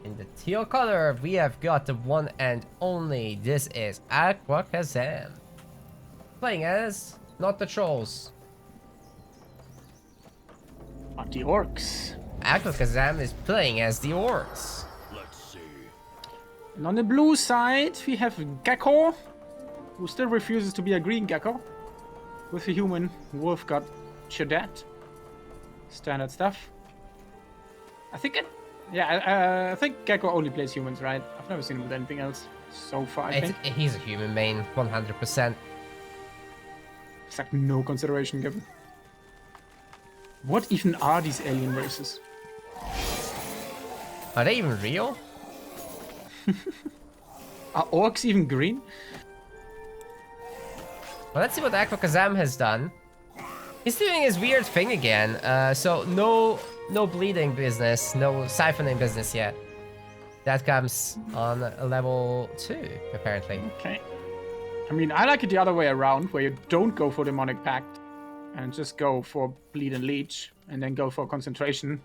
In the teal color, we have got the one and only. This is AquaKazam. Playing as not the trolls. Not the orcs. AquaKazam is playing as the orcs. Let's see. And on the blue side, we have Geko, who still refuses to be a green Gecko. With a human wolf god Chadet. Standard stuff. I think I think Geko only plays humans, right? I've never seen him with anything else so far, I think. He's a human main, 100%. It's like no consideration given. What even are these alien races? Are they even real? Are orcs even green? Well, let's see what AquaKazam has done. He's doing his weird thing again. So no bleeding business, no siphoning business yet. That comes on level 2, apparently. Okay. I mean, I like it the other way around, where you don't go for Demonic Pact and just go for Bleed and Leech, and then go for Concentration.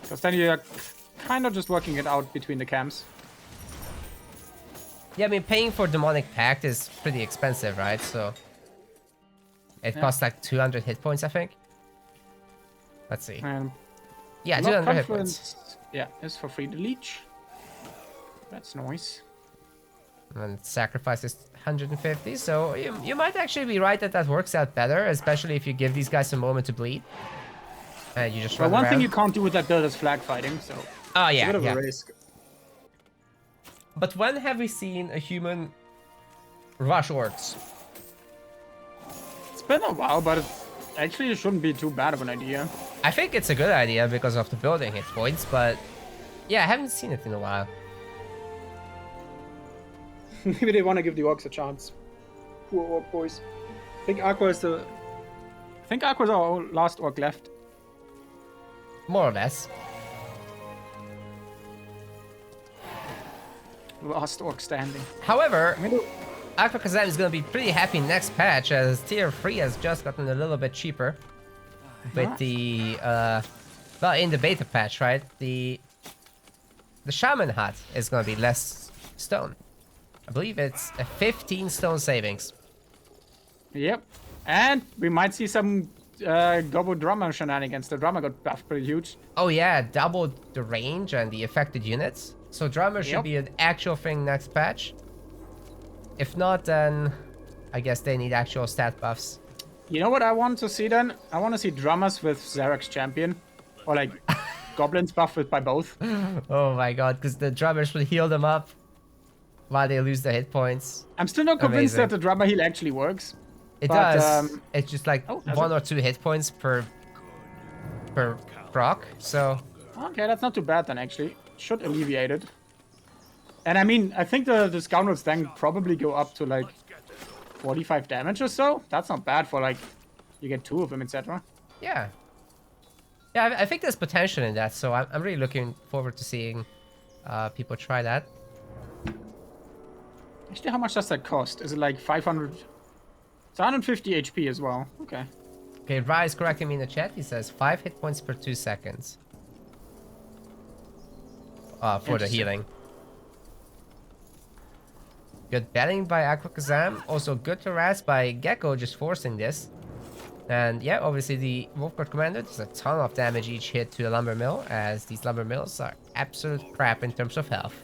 Because then you're kind of just working it out between the camps. Yeah, I mean, paying for Demonic Pact is pretty expensive, right? So it costs like 200 hit points, I think. Let's see. And Yeah, Blood 200 hit Confluence, points. yeah, is for free to leech. That's nice. And sacrifices 150, so you might actually be right that works out better, especially if you give these guys a moment to bleed. And you just Well, run one around. thing you can't do with that build is flag fighting, so Oh it's a yeah, bit of yeah. a risk. But when have we seen a human rush orcs? It's been a while, but actually it shouldn't be too bad of an idea. I think it's a good idea because of the building hit points, but yeah, I haven't seen it in a while. Maybe they want to give the orcs a chance. Poor orc boys. I think Aqua's our last orc left. More or less. Last orc standing. However, I mean, AquaKazam is going to be pretty happy next patch as tier 3 has just gotten a little bit cheaper. With the, well, in the beta patch, right? The Shaman Hut is going to be less stone. I believe it's a 15 stone savings. Yep. And we might see some Gobo Drummer shenanigans. The Drummer got buffed pretty huge. Oh yeah, doubled the range and the affected units. So Drummer should be an actual thing next patch. If not, then I guess they need actual stat buffs. You know what I want to see then? I want to see Drummers with Zarek's Champion. Or like Goblins buffed by both. Oh my god, because the Drummers will heal them up while they lose their hit points. I'm still not convinced Amazing. that the Drummer heal actually works. It But, does. It's just like does 1 it? or 2 hit points per proc, so... Okay, that's not too bad then actually. Should alleviate it. And I mean, I think the Scoundrels then probably go up to like 45 damage or so. That's not bad for like, you get 2 of them, etc. Yeah. Yeah, I think there's potential in that, so I'm really looking forward to seeing people try that. Actually, how much does that cost? Is it like 500? It's 150 HP as well. Okay. Okay, Rai is correcting me in the chat. He says 5 hit points per 2 seconds. For the Interesting. healing. Good betting by AquaKazam. Also good harass by Geko, just forcing this. And yeah, obviously the Wolfguard Commander does a ton of damage each hit to the Lumber Mill, as these Lumber Mills are absolute crap in terms of health.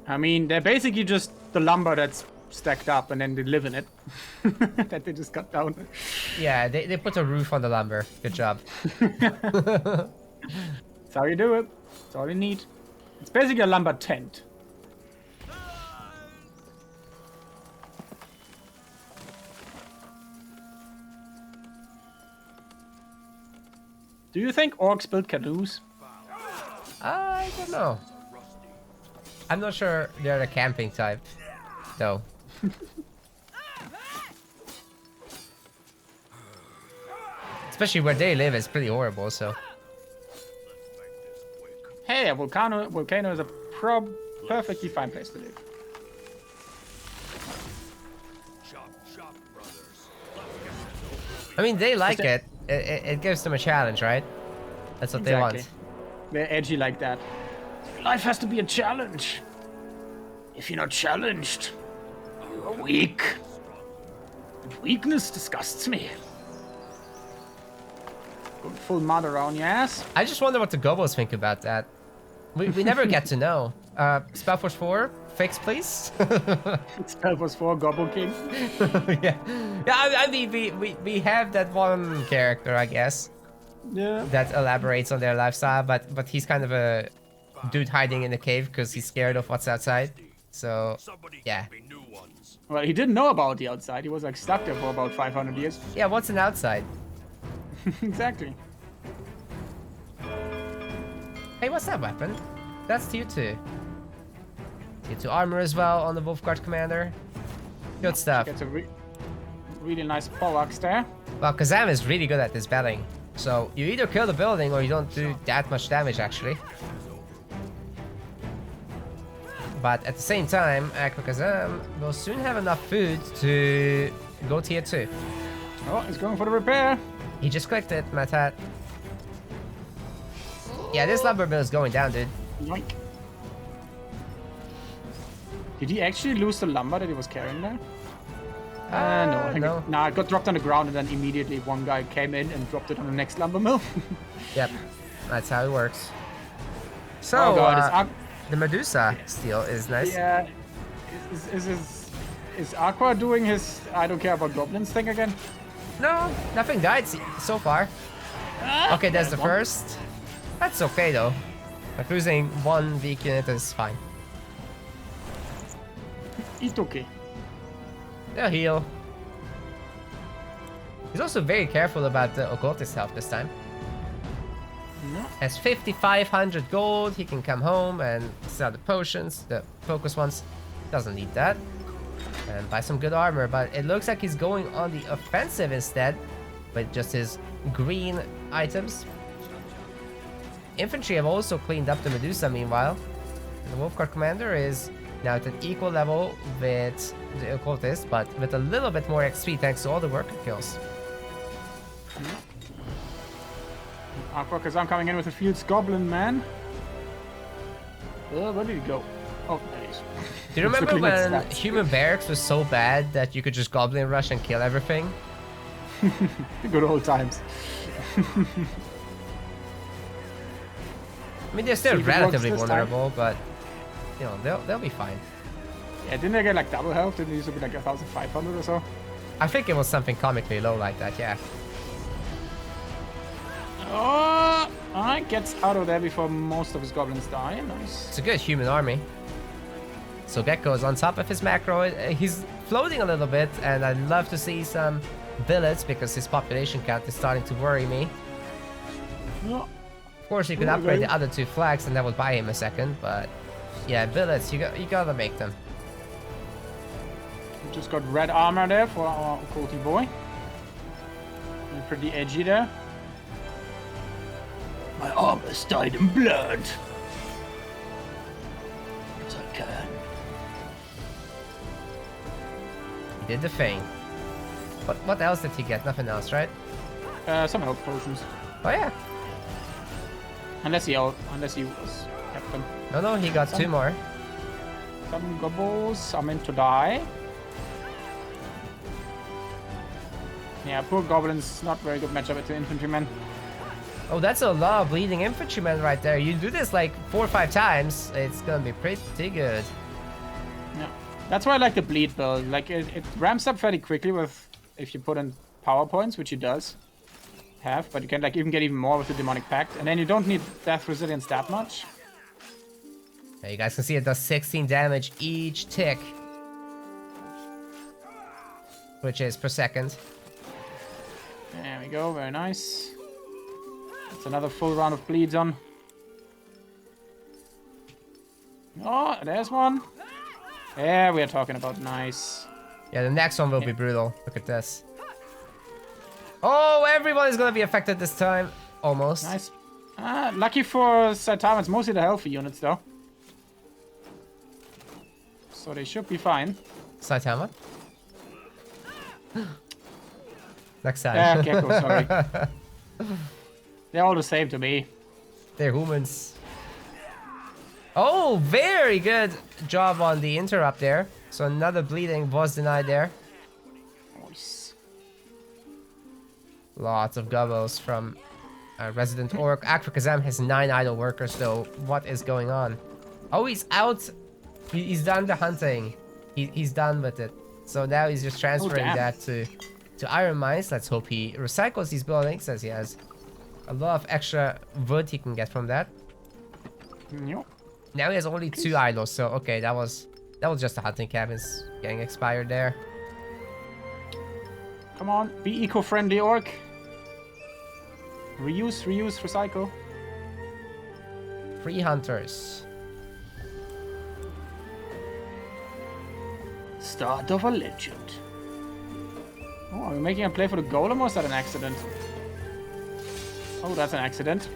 I mean, they're basically just the lumber that's stacked up and then they live in it. That they just cut down. Yeah, they put a roof on the lumber. Good job. That's how you do it. That's all you need. It's basically a lumber tent. Do you think orcs build canoes? I don't know. I'm not sure they're the camping type, though. Especially where they live is pretty horrible, so... Hey, a volcano is a perfectly fine place to live. I mean, they like it. It gives them a challenge, right? That's what they want. They're edgy like that. Life has to be a challenge. If you're not challenged, you are weak. And weakness disgusts me. Going full mud around your ass. I just wonder what the gobos think about that. We never get to know. SpellForce 4, fix please. SpellForce 4, Gobble King. Yeah, I mean we have that one character, I guess. Yeah. That elaborates on their lifestyle, but he's kind of a dude hiding in the cave because he's scared of what's outside. So yeah. Well, he didn't know about the outside. He was like stuck there for about 500 years. Yeah, what's an outside? Exactly. Hey, what's that weapon? That's tier 2. Tier 2 armor as well on the Wolfguard commander. Good stuff. Gets a really nice poleaxe there. Well, Kazam is really good at this battling. So you either kill the building or you don't do that much damage actually. But at the same time, AquaKazam will soon have enough food to go tier 2. Oh, he's going for the repair. He just clicked it, Matat. Yeah, this lumber mill is going down, dude. Yoink. Did he actually lose the lumber that he was carrying there? No, I think no. Nah, it got dropped on the ground and then immediately one guy came in and dropped it on the next lumber mill. Yep, that's how it works. So, oh god, the Medusa steel is nice. Yeah, is Aqua doing his I don't care about goblins thing again? No, nothing died so far. Okay, that's the one. first. That's okay though. Like losing one weak unit is fine. It's okay. They'll heal. He's also very careful about the occultist health this time. No. Has 5,500 gold. He can come home and sell the potions, the focus ones. Doesn't need that. And buy some good armor, but it looks like he's going on the offensive instead with just his green items. Infantry have also cleaned up the Medusa meanwhile. And the Wolfguard commander is now at an equal level with the occultist, but with a little bit more XP thanks to all the worker kills. AquaKazam coming in with a Field's Goblin Man. Where did he go? Oh, there he is. Do you remember Looking at when stats. human barracks was so bad that you could just goblin rush and kill everything? The good old times. I mean, they're still See if it works relatively this time. vulnerable, but you know, they'll be fine. Yeah, didn't they get like double health? Didn't they used to be like 1,500 or so? I think it was something comically low like that, yeah. Oh, alright, gets out of there before most of his goblins die. Nice. It's a good human army. So Geko is on top of his macro. He's floating a little bit, and I'd love to see some billets because his population count is starting to worry me. No. Of course, you could upgrade the other 2 flags, and that would buy him a second, but yeah, billets, you gotta make them. We just got red armor there for our occulty boy. And pretty edgy there. My armor's dyed in blood. As I can. He did the thing. What else did he get? Nothing else, right? Some health potions. Oh yeah. Unless he was kept them. No, he got 2 more. Some gobbles are meant to die. Yeah, poor goblins, not very good matchup with the infantrymen. Oh, that's a lot of bleeding infantrymen right there. You do this like 4 or 5 times, it's gonna be pretty good. Yeah, that's why I like the bleed build. Like it ramps up fairly quickly with if you put in power points, which it does have, but you can like even get even more with the demonic pact, and then you don't need death resilience that much. Now you guys can see it does 16 damage each tick, which is per second. There we go, very nice. That's another full round of bleeds on. Oh, there's one. Yeah, we are talking about nice. Yeah, the next one will be brutal. Look at this. Oh, everyone is gonna be affected this time. Almost. Nice. Lucky for Saitama, it's mostly the healthy units though. So they should be fine. Saitama? Next time. Geko, sorry. They're all the same to me. They're humans. Oh, very good job on the interrupt there. So another bleeding was denied there. Nice. Lots of gobbles from Resident Orc. AquaKazam has 9 idle workers though. What is going on? Oh, he's out. He's done the hunting. He's done with it. So now he's just transferring that to iron mines. Let's hope he recycles these buildings, as he has a lot of extra wood he can get from that. Yep. Now he has only 2 idols, so okay, that was just the hunting cabins getting expired there. Come on, be eco-friendly, Orc. Reuse, recycle. 3 hunters. Start of a legend. Oh, are we making a play for the golem, or is that an accident? Oh, that's an accident.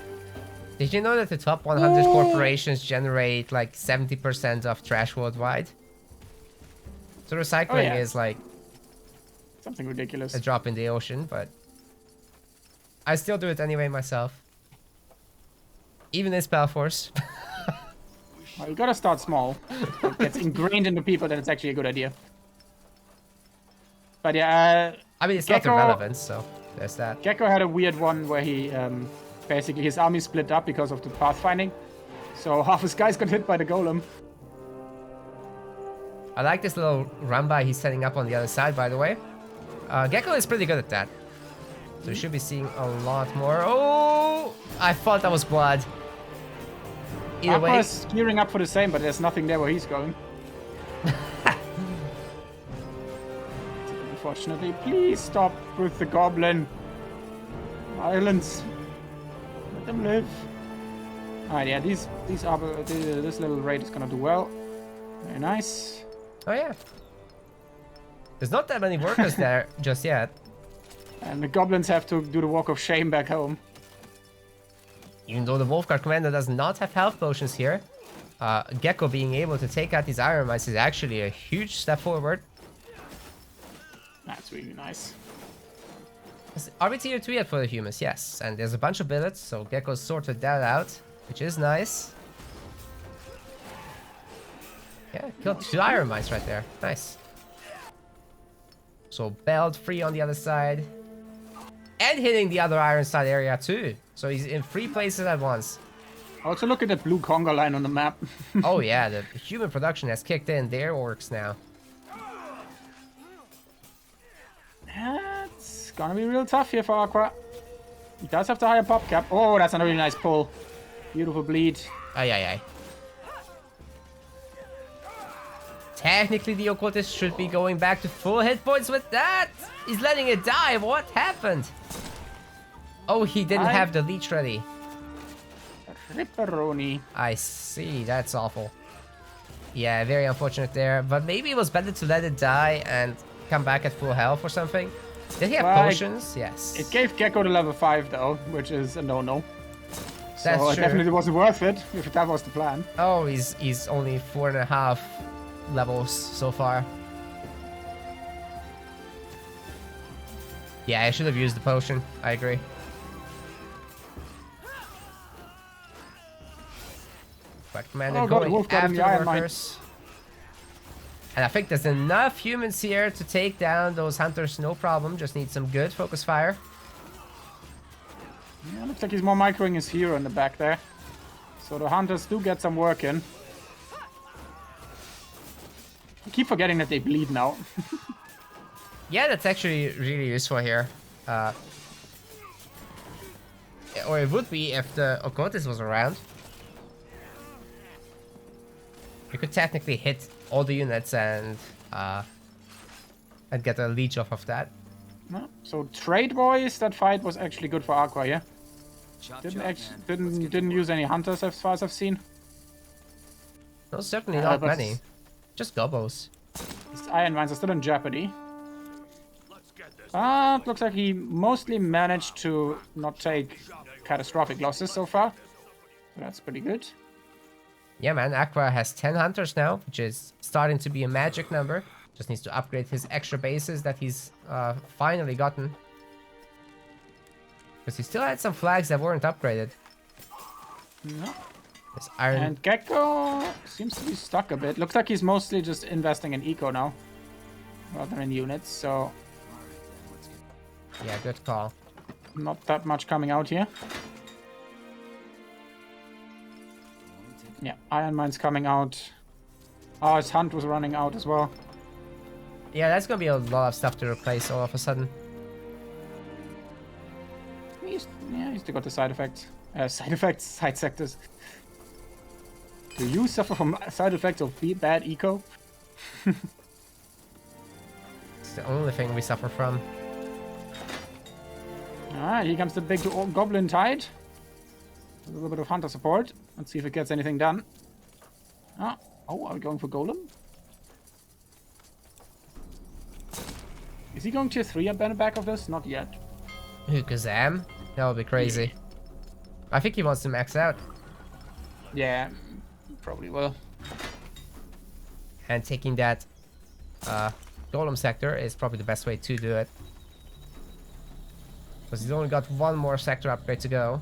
Did you know that the top 100 corporations generate like 70% of trash worldwide? So recycling is like something ridiculous. a drop in the ocean, but I still do it anyway myself. Even in SpellForce. Well, you gotta start small. It gets ingrained into people that it's actually a good idea. But yeah, I mean, it's Geko, not irrelevant, so there's that. Geko had a weird one where he basically his army split up because of the pathfinding. So half his guys got hit by the golem. I like this little run by he's setting up on the other side, by the way. Geko is pretty good at that. So we should be seeing a lot more. Oh! I thought that was blood. Either way. Aqua's gearing up for the same, but there's nothing there where he's going. Unfortunately, please stop with the goblin. Violence. Let them live. Alright, yeah, this little raid is gonna do well. Very nice. Oh yeah. There's not that many workers there just yet. And the goblins have to do the walk of shame back home. Even though the Wolfguard commander does not have health potions here, Geko being able to take out these iron mines is actually a huge step forward. That's really nice. Are we tier 2 yet for the humans? Yes. And there's a bunch of billets, so Gecko sorted that out, which is nice. Yeah, killed 2 iron mines right there. Nice. So belt free on the other side. And hitting the other iron side area too. So he's in 3 places at once. Also look at the blue conga line on the map. Oh yeah, the human production has kicked in. They're orcs now. It's gonna be real tough here for Aqua. He does have the higher pop cap. Oh, that's a really nice pull. Beautiful bleed. Aye, aye, aye. Technically, the occultist should be going back to full hit points with that. He's letting it die. What happened? Oh, he didn't have the leech ready. Ripperoni. I see. That's awful. Yeah, very unfortunate there. But maybe it was better to let it die and come back at full health or something. Did he have potions? Yes. It gave Geko the level 5 though, which is a no-no. So That's it true. definitely wasn't worth it, if that was the plan. Oh, he's only 4.5 levels so far. Yeah, I should have used the potion. I agree. But commander going after the workers. And I think there's enough humans here to take down those hunters, no problem. Just need some good focus fire. Yeah, looks like he's more microing his hero in the back there. So the hunters do get some work in. I keep forgetting that they bleed now. Yeah, that's actually really useful here. Or it would be if the occultist was around. You could technically hit all the units and get a leech off of that. No. So trade-wise, that fight was actually good for Aqua, yeah? Didn't use any hunters as far as I've seen. No, certainly not many. Just gobos. His iron mines are still in jeopardy. Looks like he mostly managed to not take catastrophic losses so far. So that's pretty good. Yeah, man, Aqua has 10 hunters now, which is starting to be a magic number. Just needs to upgrade his extra bases that he's finally gotten. Because he still had some flags that weren't upgraded. No. This iron. And Geko seems to be stuck a bit. Looks like he's mostly just investing in eco now, rather than units. So Yeah, good call. not that much coming out here. Yeah, iron mine's coming out. Oh, his hunt was running out as well. Yeah, that's gonna be a lot of stuff to replace all of a sudden. He's still got the side effects. Side sectors. Do you suffer from side effects of bad eco? It's the only thing we suffer from. Alright, here comes the big goblin tide. A little bit of hunter support. Let's see if it gets anything done. Oh, are we going for golem? Is he going tier 3 up in the back of this? Not yet. Who, Kazam? That would be crazy. I think he wants to max out. Yeah, probably will. And taking that golem sector is probably the best way to do it. Because he's only got one more sector upgrade to go.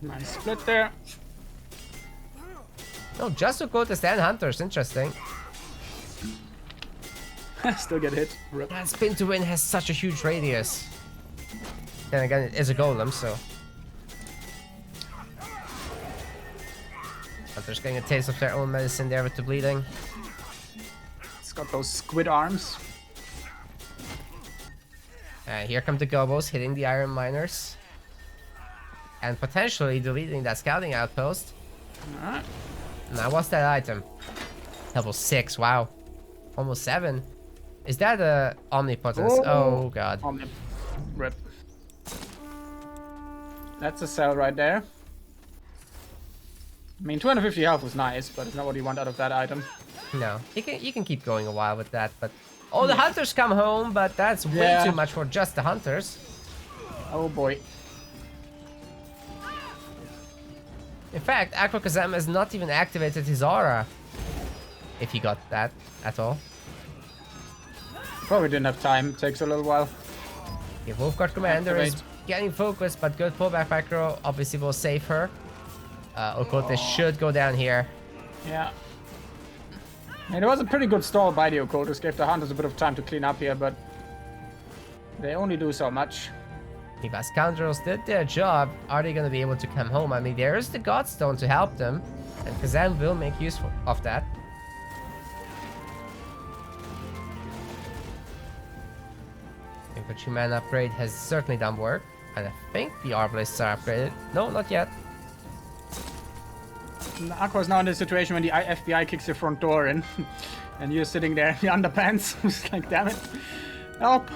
Nice split there. No, just to go to stand hunters, interesting. Still get hit. Rip. That spin to win has such a huge radius. Then again, it is a golem, so. Hunters getting a taste of their own medicine there with the bleeding. It's got those squid arms. And here come the gobos hitting the iron miners. And potentially deleting that scouting outpost. Alright. Now, what's that item? Level 6, wow. Almost 7. Is that a omnipotence? Oh god. Rip. That's a cell right there. I mean, 250 health was nice, but it's not what you want out of that item. No, you can keep going a while with that, but oh, the hunters come home, but that's way too much for just the hunters. Oh boy. In fact, AquaKazam has not even activated his aura. If he got that at all. Probably didn't have time. It takes a little while. The Wolfguard Commander is getting focused, but good pullback macro obviously will save her. Okote should go down here. Yeah. And it was a pretty good stall by the Okotes. Gave the hunters a bit of time to clean up here, but they only do so much. If scoundrels did their job, are they going to be able to come home? I mean, there is the Godstone to help them, and Kazam will make use of that. I think the 2-man upgrade has certainly done work, and I think the Arbalists are upgraded. No, not yet. Aqua's now in the situation when the FBI kicks your front door in, and you're sitting there in the underpants. It's like, damn it. Help!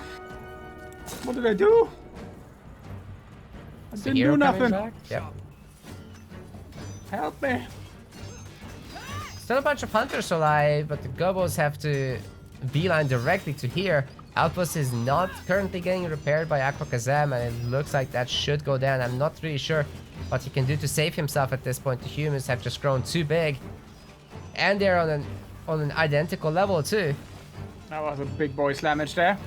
What did I do? I didn't do nothing. Yep. Help me. Still a bunch of hunters alive, but the gobos have to beeline directly to here. Outpost is not currently getting repaired by AquaKazam, and it looks like that should go down. I'm not really sure what he can do to save himself at this point. The humans have just grown too big, and they're on an identical level too. That was a big boy slammage there.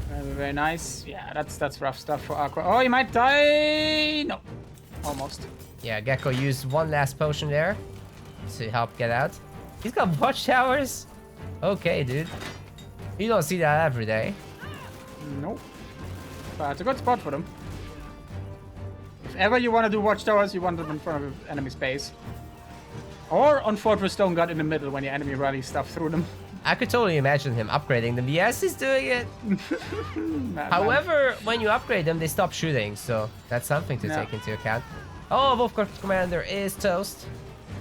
Very, very nice. Yeah, that's rough stuff for Aqua. Oh, he might die. No, almost. Yeah, Geko used one last potion there to help get out. He's got watchtowers. Okay, dude. You don't see that every day. Nope. But it's a good spot for them. If ever you want to do watchtowers, you want them in front of enemy space. Or on Fortress Stone Guard in the middle when your enemy rallies stuff through them. I could totally imagine him upgrading them. Yes, he's doing it. However, when you upgrade them, they stop shooting. So that's something to take into account. Oh, Wolfguard Commander is toast.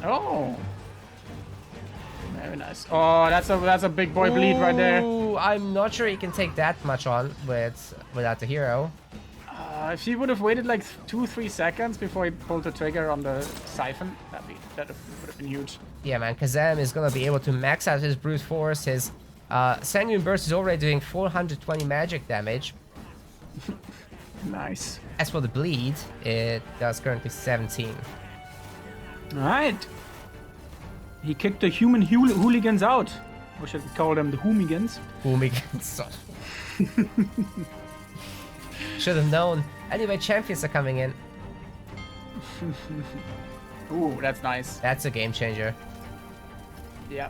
Oh. Very nice. Oh, that's a big boy bleed right there. I'm not sure he can take that much on without the hero. If he would have waited like 2-3 seconds before he pulled the trigger on the siphon, that would have been huge. Yeah, man, Kazam is gonna be able to max out his brute force. His Sanguine Burst is already doing 420 magic damage. Nice. As for the bleed, it does currently 17. Alright. He kicked the human hooligans out. Or should we call them the hoomigans? Hoomigans. Should have known. Anyway, champions are coming in. Ooh, that's nice. That's a game changer. Yeah.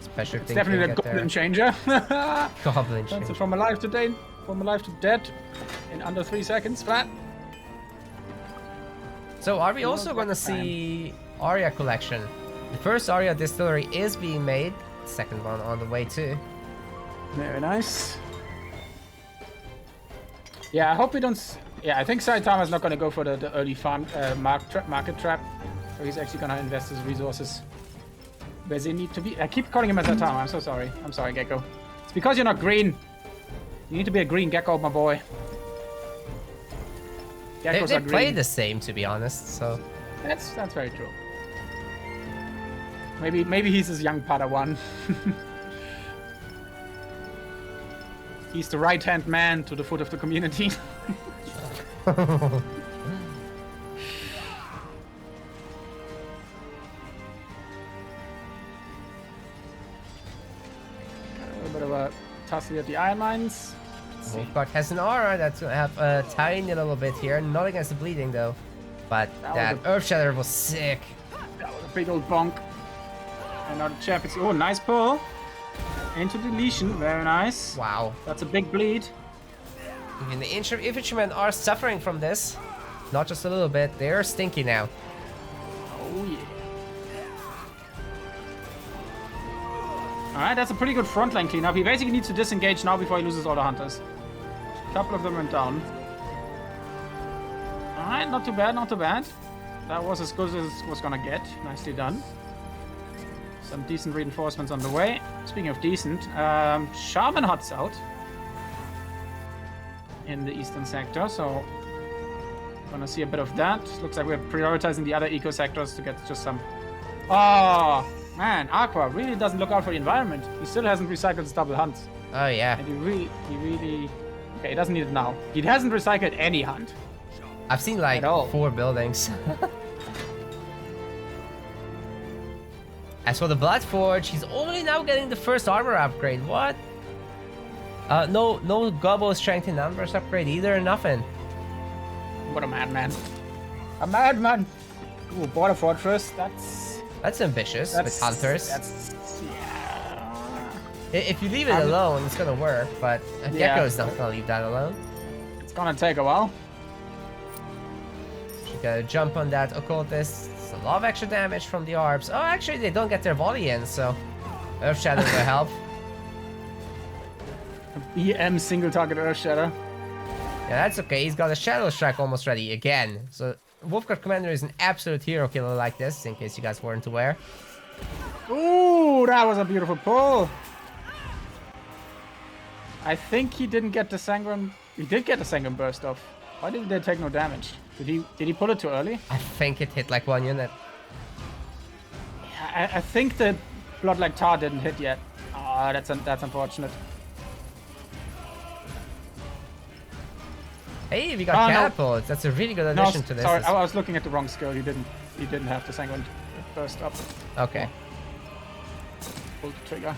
Special It's thing definitely a goblin changer. Goblin Turns changer. it from alive to dead, from alive to dead in under 3 seconds flat. So are we also gonna see Aria collection? The first Aria distillery is being made. Second one on the way too. Very nice. Yeah, I hope we don't. Yeah, I think Saitama's not gonna go for the early farm market trap. So he's actually gonna invest his resources where they need to be. I keep calling him a Saitama. I'm so sorry. I'm sorry, Geko. It's because you're not green. You need to be a green Geko, my boy. They Geckos are play green. the same, to be honest. So That's very true. Maybe he's his young Padawan. He's the right-hand man to the foot of the community. A little bit of a tussle at the iron mines. Wolfguard has an aura that's gonna have a tiny little bit here. Not against the bleeding though. But that Earth Shatter was sick. That was a big old bonk. And now the champions. Oh, nice pull. Into deletion. Very nice. Wow. That's a big bleed. Even the infantrymen are suffering from this. Not just a little bit. They're stinky now. Oh, yeah. Alright, that's a pretty good front line cleanup. He basically needs to disengage now before he loses all the hunters. A couple of them went down. Alright, not too bad, not too bad. That was as good as it was gonna get. Nicely done. Some decent reinforcements on the way. Speaking of decent, Shaman Hut's out in the eastern sector, so gonna see a bit of that. Looks like we're prioritizing the other eco sectors to get just some. Oh man, Aqua really doesn't look out for the environment. He still hasn't recycled his double hunt, Oh yeah. and he really. Okay, he doesn't need it now. He hasn't recycled any hunt. I've seen like At all. 4 buildings. As for the Bloodforge, he's only now getting the first armor upgrade. What? No Gobbo strength in numbers upgrade either. Nothing. What a madman! A madman! Ooh, border fortress. That's ambitious with hunters. Yeah. If you leave it alone, it's gonna work. But Yeah. Gekko's not gonna leave that alone. It's gonna take a while. You gotta jump on that occultist. It's a lot of extra damage from the Arbs. Oh, actually, they don't get their volley in, so Earth Shadow will help. BM single target Earth Shatter. Yeah, that's okay. He's got a Shadow Strike almost ready again. So Wolfguard Commander is an absolute hero killer like this, in case you guys weren't aware. Ooh, that was a beautiful pull. I think he didn't get the Sanguine. He did get the Sanguine burst off. Why did they take no damage? Did he pull it too early? I think it hit like 1 unit. Yeah, I think the Blood Like Tar didn't hit yet. Ah, that's unfortunate. Hey, we got Oh, no. catapults. That's a really good No, addition to this. sorry, I was looking at the wrong skill. He didn't have the Sanguine burst up. Okay. Pulled the trigger.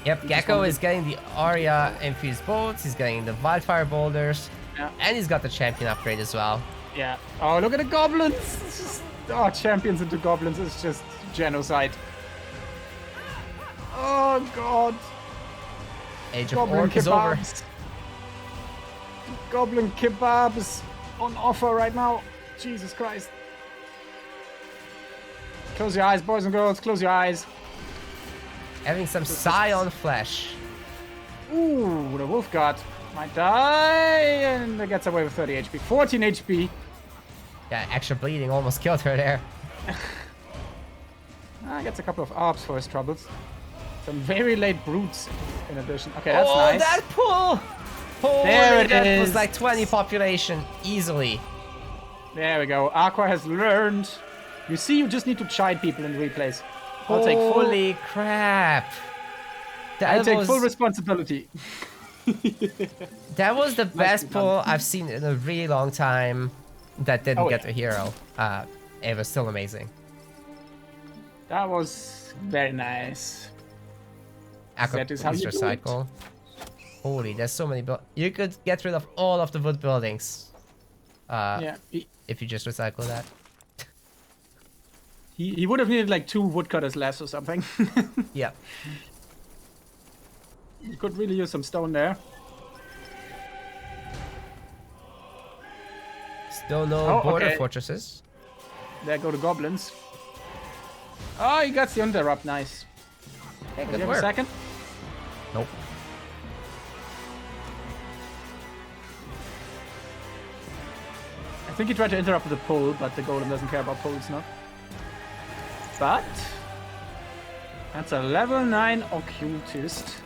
Yep, Geko is getting the Aria infused bolts. He's getting the wildfire boulders. Yeah. And he's got the champion upgrade as well. Yeah. Oh, look at the goblins! It's just, oh, champions into goblins is just genocide. Oh god. Age of Orc is over. Goblin kebabs on offer right now. Jesus Christ. Close your eyes, boys and girls. Close your eyes. Having some Scion flesh. Ooh, the wolf guard might die, and it gets away with 30 HP. 14 HP. Yeah, extra bleeding almost killed her there. Gets a couple of ARPs for his troubles. Some very late brutes in addition. Okay, that's oh, nice. that pull! Holy, There it that is. was like 20 population easily. There we go. Aqua has learned. You see, you just need to chide people in replays. I'll take full. Holy crap! I That take was, full responsibility. that was the best be done. pull I've seen in a really long time that didn't Oh, get yeah. a hero. It was still amazing. That was very nice. Aqua, That is how please you do recycle. Holy, there's so many. You could get rid of all of the wood buildings. Yeah, If you just recycle that. he would have needed like 2 woodcutters less or something. Yeah. You could really use some stone there. Still no border okay. fortresses. There go the goblins. Oh, he got the interrupt. Nice. Hey, Do good you have work. a second? Nope. I think he tried to interrupt with the pull, but the golem doesn't care about pulls, no. But that's a level 9 occultist.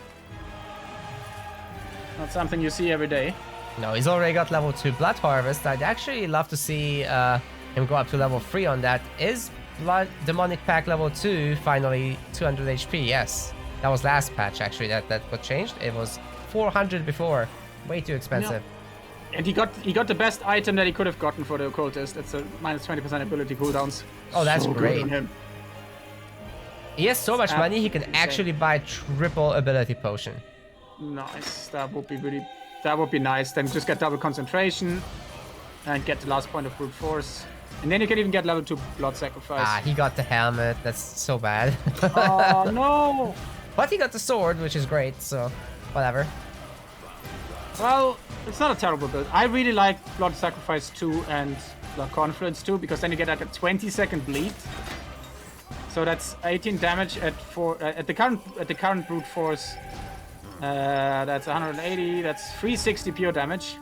Not something you see every day. No, he's already got level 2 Blood Harvest. I'd actually love to see him go up to level 3 on that. Is Blood Demonic Pack level 2 finally 200 HP? Yes. That was last patch actually that got changed. It was 400 before. Way too expensive. No. And he got the best item that he could have gotten for the occultist. It's a minus 20% ability cooldowns. Oh, that's so good great. on him. He has so much money he can Insane. actually buy triple ability potion. Nice. That would be nice. Then just get double concentration and get the last point of brute force. And then you can even get level 2 blood sacrifice. Ah, he got the helmet. That's so bad. Oh no! But he got the sword, which is great, so whatever. Well, it's not a terrible build. I really like blood sacrifice 2 and blood confluence 2 because then you get like a 20-second bleed. So that's 18 damage at the current brute force. That's 180. That's 360 pure damage.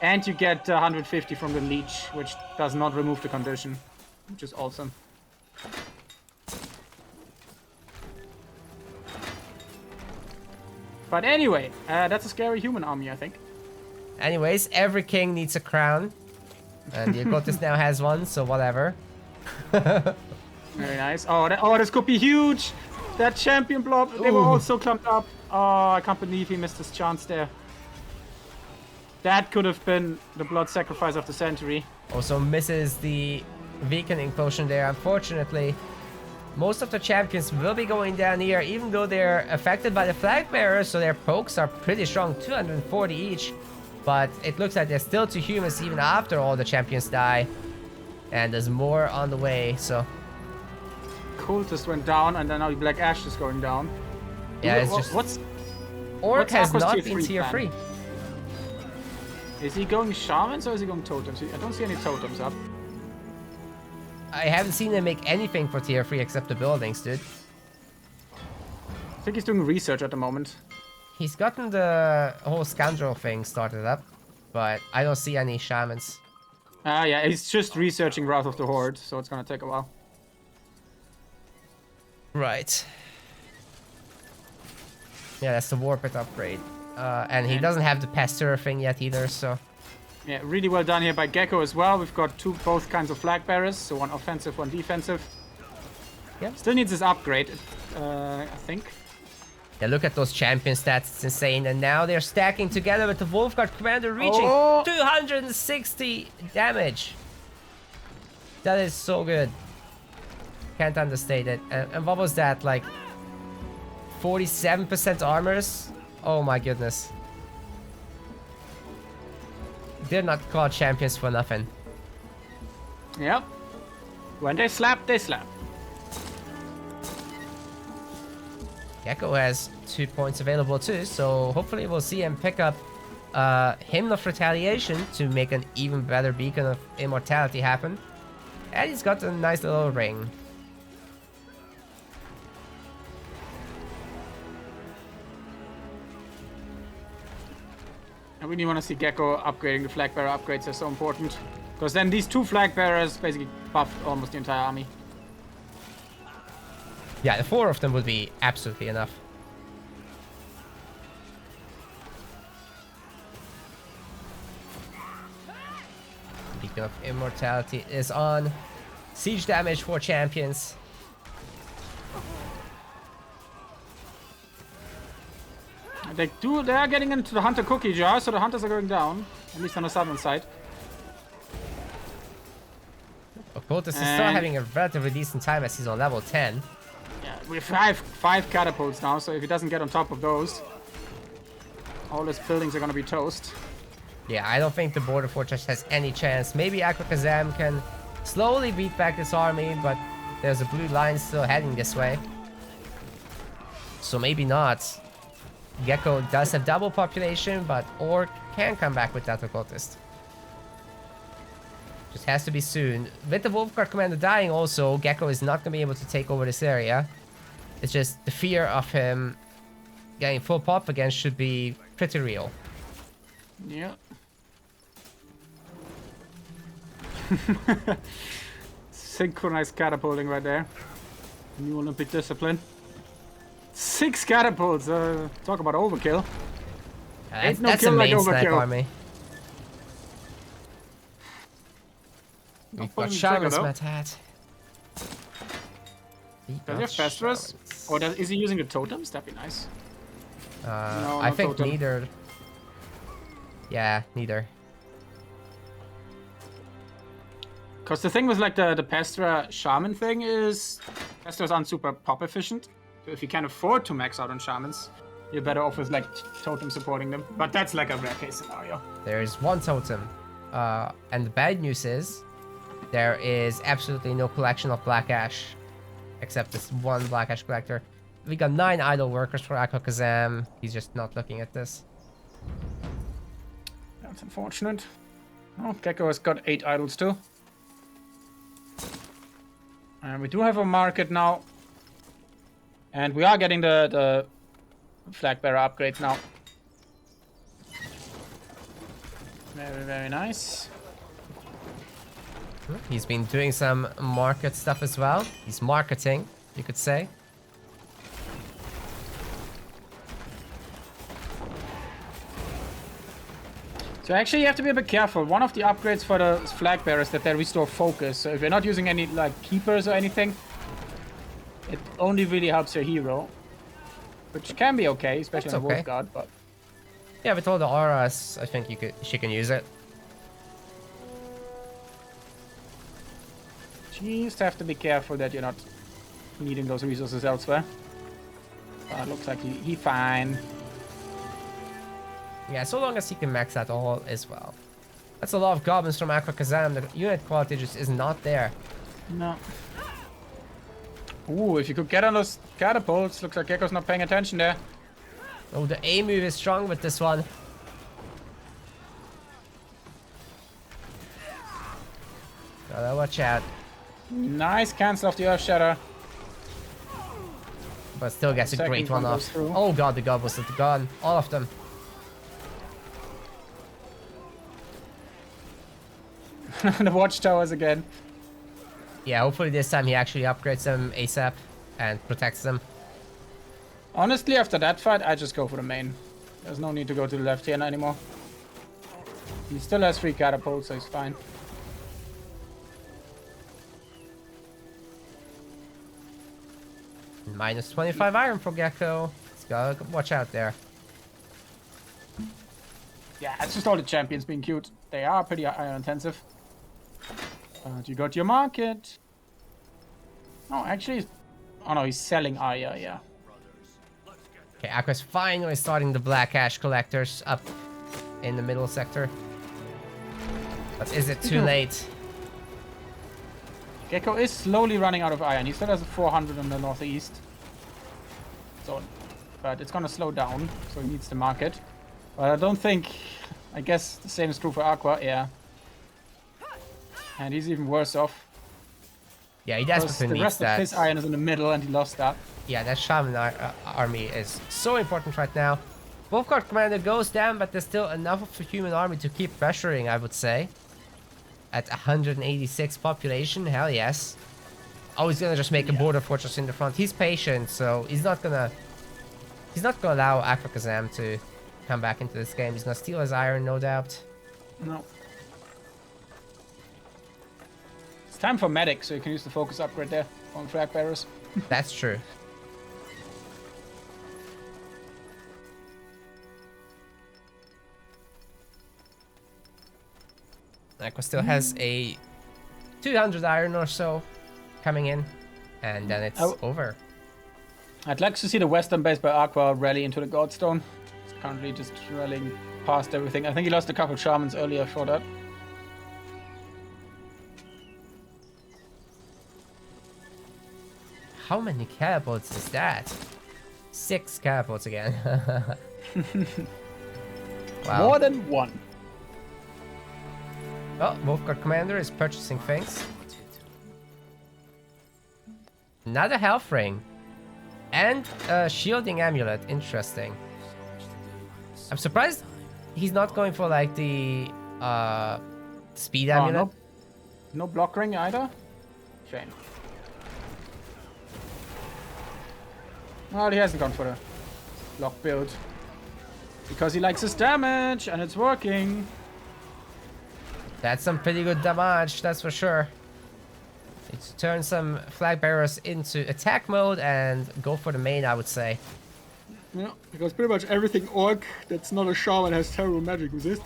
And you get 150 from the leech, which does not remove the condition, which is awesome. But anyway, that's a scary human army, I think. Anyways, every king needs a crown. And the occultist now has one, so whatever. Very nice. Oh, this could be huge! That champion blob, they were all so clumped up. Oh, I can't believe he missed his chance there. That could have been the blood sacrifice of the century. Also misses the weakening potion there, unfortunately. Most of the champions will be going down here, even though they're affected by the flag bearers, so their pokes are pretty strong, 240 each. But it looks like they're still 2 humans even after all the champions die. And there's more on the way, so... Cultist went down, and then now the Black Ash is going down. Yeah, it's just... Orc what's has Aqua's not tier been 3 tier plan? 3. Is he going shamans or is he going totems? I don't see any totems up. I haven't seen him make anything for tier 3 except the buildings, dude. I think he's doing research at the moment. He's gotten the whole scoundrel thing started up, but I don't see any shamans. Yeah, he's just researching Wrath of the Horde, so it's gonna take a while. Right. Yeah, that's the Warped upgrade. And he doesn't have the Pasteur thing yet either, so... Yeah, really well done here by Geko as well. We've got both kinds of flag bearers, so one offensive, one defensive. Yeah. Still needs his upgrade, I think. Yeah, look at those champion stats, it's insane. And now they're stacking together with the Wolfguard Commander reaching 260 damage. That is so good. Can't understate it. And what was that, like 47% armors? Oh my goodness. They're not called champions for nothing. Yep. When they slap, they slap. Geko has 2 points available too, so hopefully we'll see him pick up Hymn of Retaliation to make an even better Beacon of Immortality happen. And he's got a nice little ring. I really want to see Geko upgrading. The flag bearer upgrades are so important. Because then these 2 flag bearers basically buff almost the entire army. Yeah, the 4 of them would be absolutely enough. Beacon of Immortality is on. Siege damage for champions. They are getting into the hunter cookie jar, so the hunters are going down. At least on the southern side. Occultist is still having a relatively decent time as he's on level 10. Yeah, we have five catapults now, so if he doesn't get on top of those, all his buildings are gonna be toast. Yeah, I don't think the border fortress has any chance. Maybe AquaKazam can slowly beat back this army, but there's a blue line still heading this way. So maybe not. Geko does have double population, but Orc can come back with that occultist. Just has to be soon. With the Wolfguard commander dying also, Geko is not going to be able to take over this area. It's just the fear of him getting full pop again should be pretty real. Yeah. Synchronized catapulting right there. New Olympic discipline. 6 catapults. Talk about overkill. That's a main stack army. We've got Shaman's Matat. Does he have Festrus? Or is he using the totems? That'd be nice. No, I think totem. Neither. Yeah, neither. Because the thing with like the Pestra Shaman thing is Pestras aren't super pop efficient. So if you can't afford to max out on Shamans, you're better off with like totem supporting them. But that's like a rare case scenario. There's one totem. And the bad news is there is absolutely no collection of Black Ash. Except this one Black Ash collector. We got 9 idle workers for AquaKazam. He's just not looking at this. That's unfortunate. Oh, Geko has got 8 idols too. And we do have a market now. And we are getting the flag bearer upgrades now. Very, very nice. He's been doing some market stuff as well. He's marketing, you could say. So actually you have to be a bit careful. One of the upgrades for the flag bearers is that they restore focus. So if you're not using any like keepers or anything, it only really helps your hero. Which can be okay, especially on Wolf Guard, but yeah, with all the auras, I think she can use it. You just have to be careful that you're not needing those resources elsewhere. Looks like he fine. Yeah, so long as he can max out all as well. That's a lot of goblins from AquaKazam. The unit quality just is not there. No. Ooh, if you could get on those catapults, looks like Geko's not paying attention there. Oh, the A move is strong with this one. Gotta watch out. Nice cancel off the Earth Shatter. But still gets a great one off. Oh god, the goblins are gone. All of them. The watchtowers again. Yeah, hopefully this time he actually upgrades them ASAP and protects them. Honestly, after that fight, I just go for the main. There's no need to go to the left here anymore. He still has 3 catapults, so he's fine. Minus 25 iron for Geko. Let's go, watch out there. Yeah, it's just all the champions being cute. They are pretty iron intensive. You got your market. Oh, actually, oh no, he's selling Aya, yeah. Okay, Aqua's finally starting the Black Ash collectors up in the middle sector. But is it too late? Geko is slowly running out of iron. He still has 400 in the northeast. So, but it's gonna slow down, so he needs the market. But I don't think, I guess the same is true for Aqua, yeah. And he's even worse off. Yeah, he desperately needs that. The rest of his iron is in the middle and he lost that. Yeah, that Shaman army is so important right now. Wolfguard Commander goes down, but there's still enough of a human army to keep pressuring, I would say. At 186 population, hell yes. Oh, he's gonna just make a border fortress in the front. He's patient, so he's not gonna allow AquaKazam to come back into this game. He's gonna steal his iron, no doubt. No. It's time for medic, so you can use the focus upgrade there on flag bearers. That's true. Aqua still has a 200 iron or so coming in, and then it's over. I'd like to see the western base by Aqua rally into the Godstone. It's currently just rallying past everything. I think he lost a couple shamans earlier for that. How many catapults is that? 6 catapults again. Wow. More than one. Oh, Wolfguard Commander is purchasing things. Another health ring. And a shielding amulet. Interesting. I'm surprised he's not going for like the speed amulet. No block ring either? Shame. Well, he hasn't gone for the block build. Because he likes his damage, and it's working. That's some pretty good damage, that's for sure. Need to turn some flag bearers into attack mode and go for the main, I would say. Yeah, because pretty much everything orc that's not a shaman has terrible magic resist.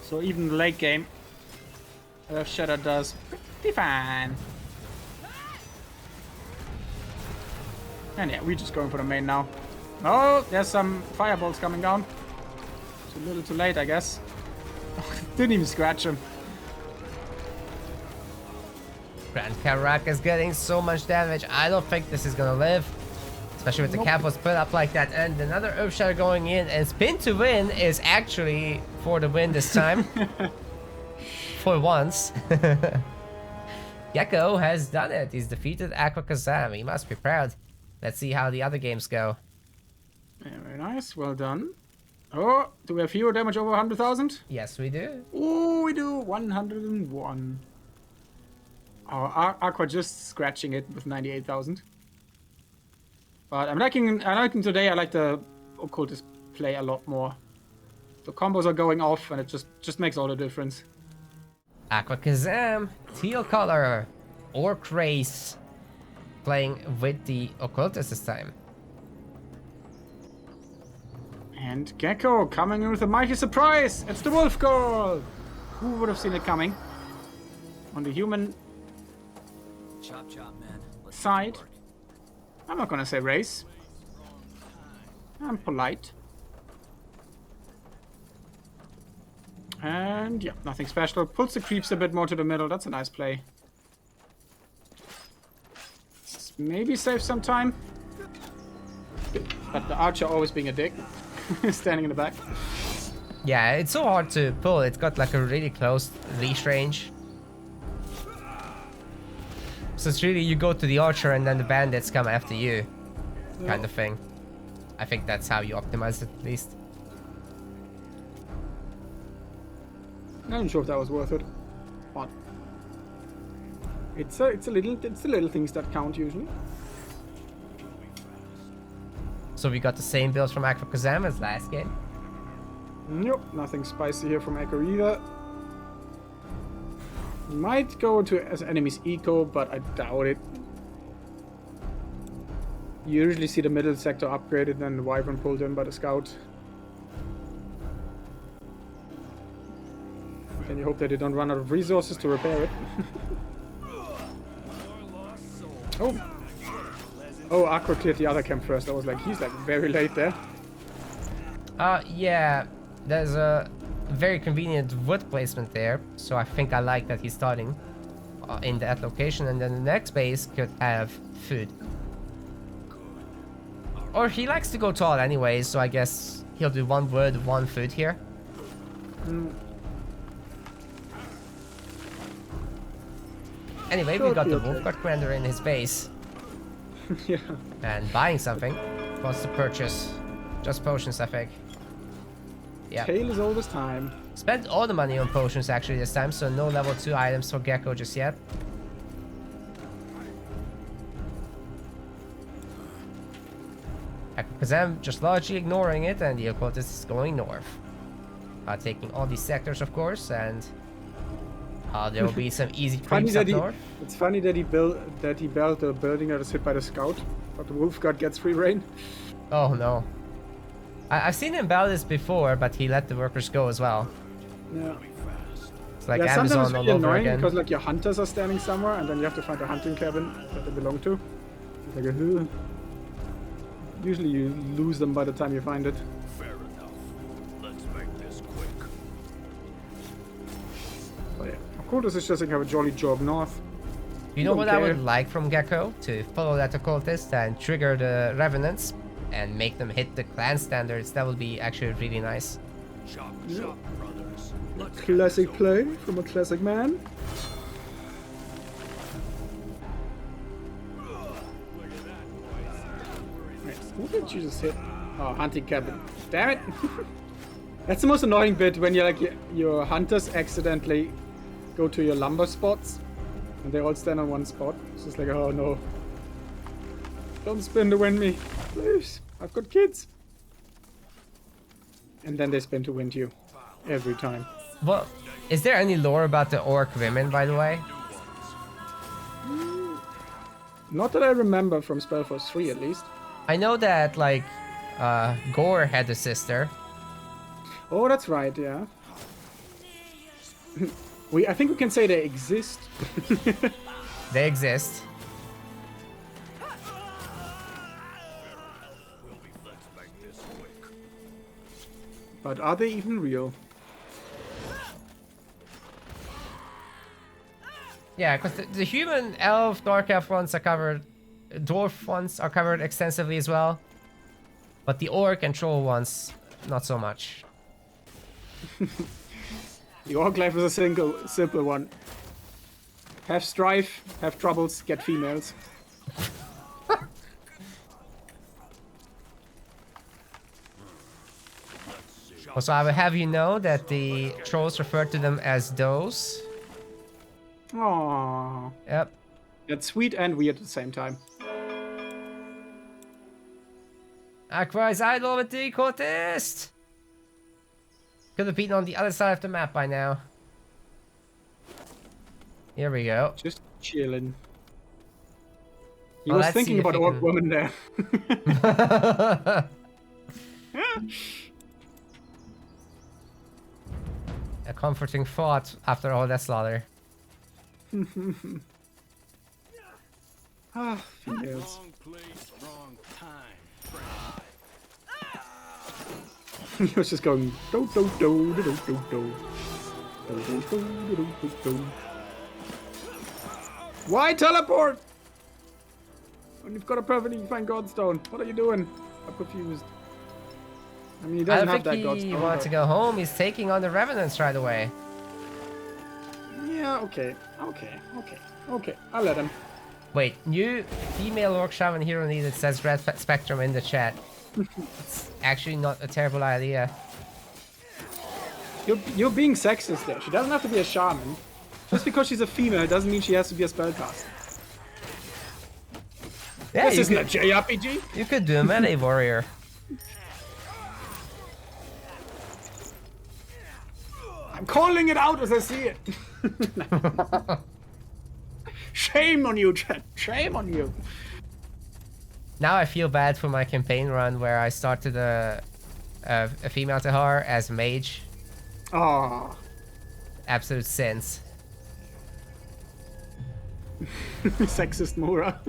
So even late game, Shadow does pretty fine. And yeah, we're just going for the main now. Oh, there's some fireballs coming down. It's a little too late, I guess. Didn't even scratch him. Grand Karak is getting so much damage. I don't think this is gonna live. Especially with the catapults put up like that. And another Earth Shatter going in. And spin to win is actually for the win this time. For once. Geko has done it. He's defeated AquaKazam. He must be proud. Let's see how the other games go. Yeah, very nice. Well done. Oh, do we have hero damage over 100,000? Yes, we do. Oh, we do. 101. Our Aqua just scratching it with 98,000. But I'm liking today. I like the occultist play a lot more. The combos are going off, and it just makes all the difference. AquaKazam, teal color, Orc race, playing with the occultist this time. And Geko coming in with a mighty surprise. It's the Wolf Girl. Who would have seen it coming? On the human side. I'm not gonna say race. I'm polite. And yeah, nothing special. Pulls the creeps a bit more to the middle. That's a nice play. Maybe save some time. But the archer always being a dick. Standing in the back. Yeah, it's so hard to pull. It's got like a really close leash range. So it's really, you go to the archer and then the bandits come after you. Kind of thing. I think that's how you optimize it, at least. I'm not sure if that was worth it. But it's the little things that count usually. So we got the same build from AquaKazam as last game. Nope, nothing spicy here from Echo either. Might go to as enemy's eco, but I doubt it. You usually see the middle sector upgraded and the wyvern pulled in by the scout. Then you hope that they don't run out of resources to repair it. Oh, Aqua cleared the other camp first. I was like, he's like very late there. Yeah, there's a very convenient wood placement there, so I think I like that he's starting in that location, and then the next base could have food. Or he likes to go tall anyways, so I guess he'll do 1 wood, 1 food here. Anyway, we got the Wolfguard Commander in his base. Yeah. And buying something. Wants to purchase just potions, I think. Yeah. Tail is all this time. Spent all the money on potions actually this time, so no level 2 items for Geko just yet. AquaKazam just largely ignoring it, and the occultist is going north. Taking all these sectors, of course, and there will be some easy creeps up north. It's funny that he built the building that is hit by the scout, but the Wolfguard gets free reign. Oh no. I've seen him build this before, but he let the workers go as well. Yeah. It's like yeah, Amazon sometimes it's really all over annoying again. because like your hunters are standing somewhere and then you have to find a hunting cabin that they belong to. It's like Usually you lose them by the time you find it. Fair enough. Let's make this quick. But yeah, occultists is just like have a jolly job north. You know don't what I would care. like from Geko? To follow that occultist and trigger the revenants and make them hit the clan standards. That would be actually really nice. Chop, chop, brothers. Let's Classic play from a classic man. Wait, who did you just hit? Oh, hunting cabin. Damn it! That's the most annoying bit when you're like your hunters accidentally go to your lumber spots and they all stand on one spot. It's just like, oh no. Don't spin to win me. Please. I've got kids. And then they spin to win you. Every time. Well, is there any lore about the orc women, by the way? Not that I remember from SpellForce 3 at least. I know that, like, Gore had a sister. Oh, that's right, yeah. I think we can say they exist. They exist. let's make this quick. But are they even real? Yeah, because the human, elf, dark elf ones are covered. Dwarf ones are covered extensively as well. But the orc and troll ones, not so much. The orc life is a simple one. Have strife, have troubles, get females. Also, I will have you know that the trolls refer to them as those. Aww. Yep. That's sweet and weird at the same time. Aqua is idle with the cultist! Could have been on the other side of the map by now. Here we go. Just chilling. He Well, was let's thinking see if about he orc can- woman there. A comforting thought after all that slaughter. Ah, females. Wrong place, wrong time. He was just going do do do do do do do do do do do do do. Why teleport? When you've got a perfectly fine godstone, what are you doing? I'm confused. I mean, he I doesn't don't have that think he godstone. wants to but- go home. He's taking on the revenants right away. Yeah, okay, okay. I'll let him. Wait, new female orc shaman hero needed, says Red Spectrum in the chat. It's actually not a terrible idea. You're being sexist there. She doesn't have to be a shaman. Just because she's a female doesn't mean she has to be a spellcaster. Yeah, This you isn't a could, JRPG. you could do a melee warrior. I'm calling it out as I see it. Shame on you, chat. Shame on you. Now I feel bad for my campaign run where I started a female Tahar as mage. Ah, Absolute sins. sexist Mura.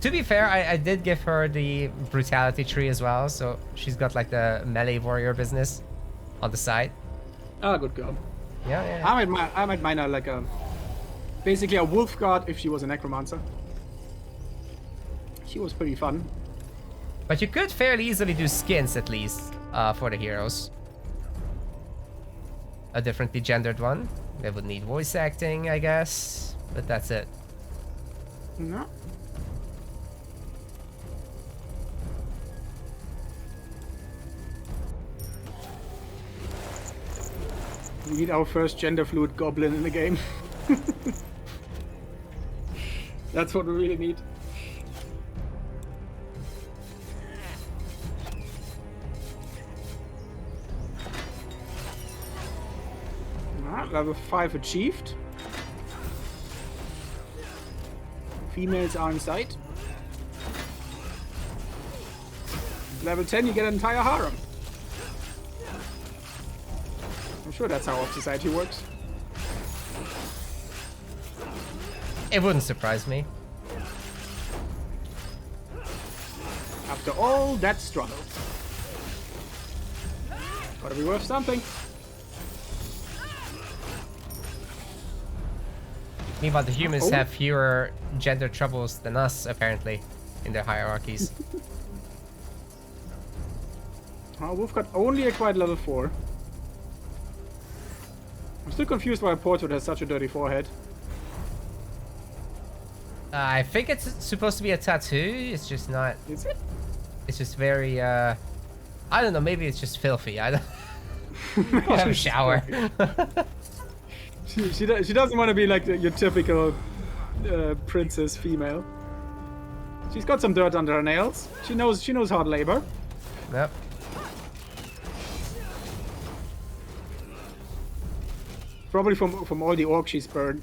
To be fair, I did give her the brutality tree as well, so she's got like the melee warrior business on the side. Ah, good girl. Yeah, yeah. I might mine her like a basically a wolf guard if she was a necromancer. She was pretty fun. But you could fairly easily do skins at least for the heroes. A differently gendered one. They would need voice acting, I guess, but that's it. No. We need our first gender fluid goblin in the game. That's what we really need. Level 5 achieved. Females are in sight. Level 10, you get an entire harem. I'm sure that's how our society works. It wouldn't surprise me. After all that struggle. Gotta be worth something. Meanwhile, the humans have fewer gender troubles than us, apparently, in their hierarchies. Oh, we've got only acquired level 4. I'm still confused why a portrait has such a dirty forehead. I think it's supposed to be a tattoo. It's just not. Is it? It's just very. I don't know. Maybe it's just filthy. I don't. Have a shower. She doesn't want to be like your typical princess female. She's got some dirt under her nails. She knows hard labor. Yep. Probably from all the orcs she's burned.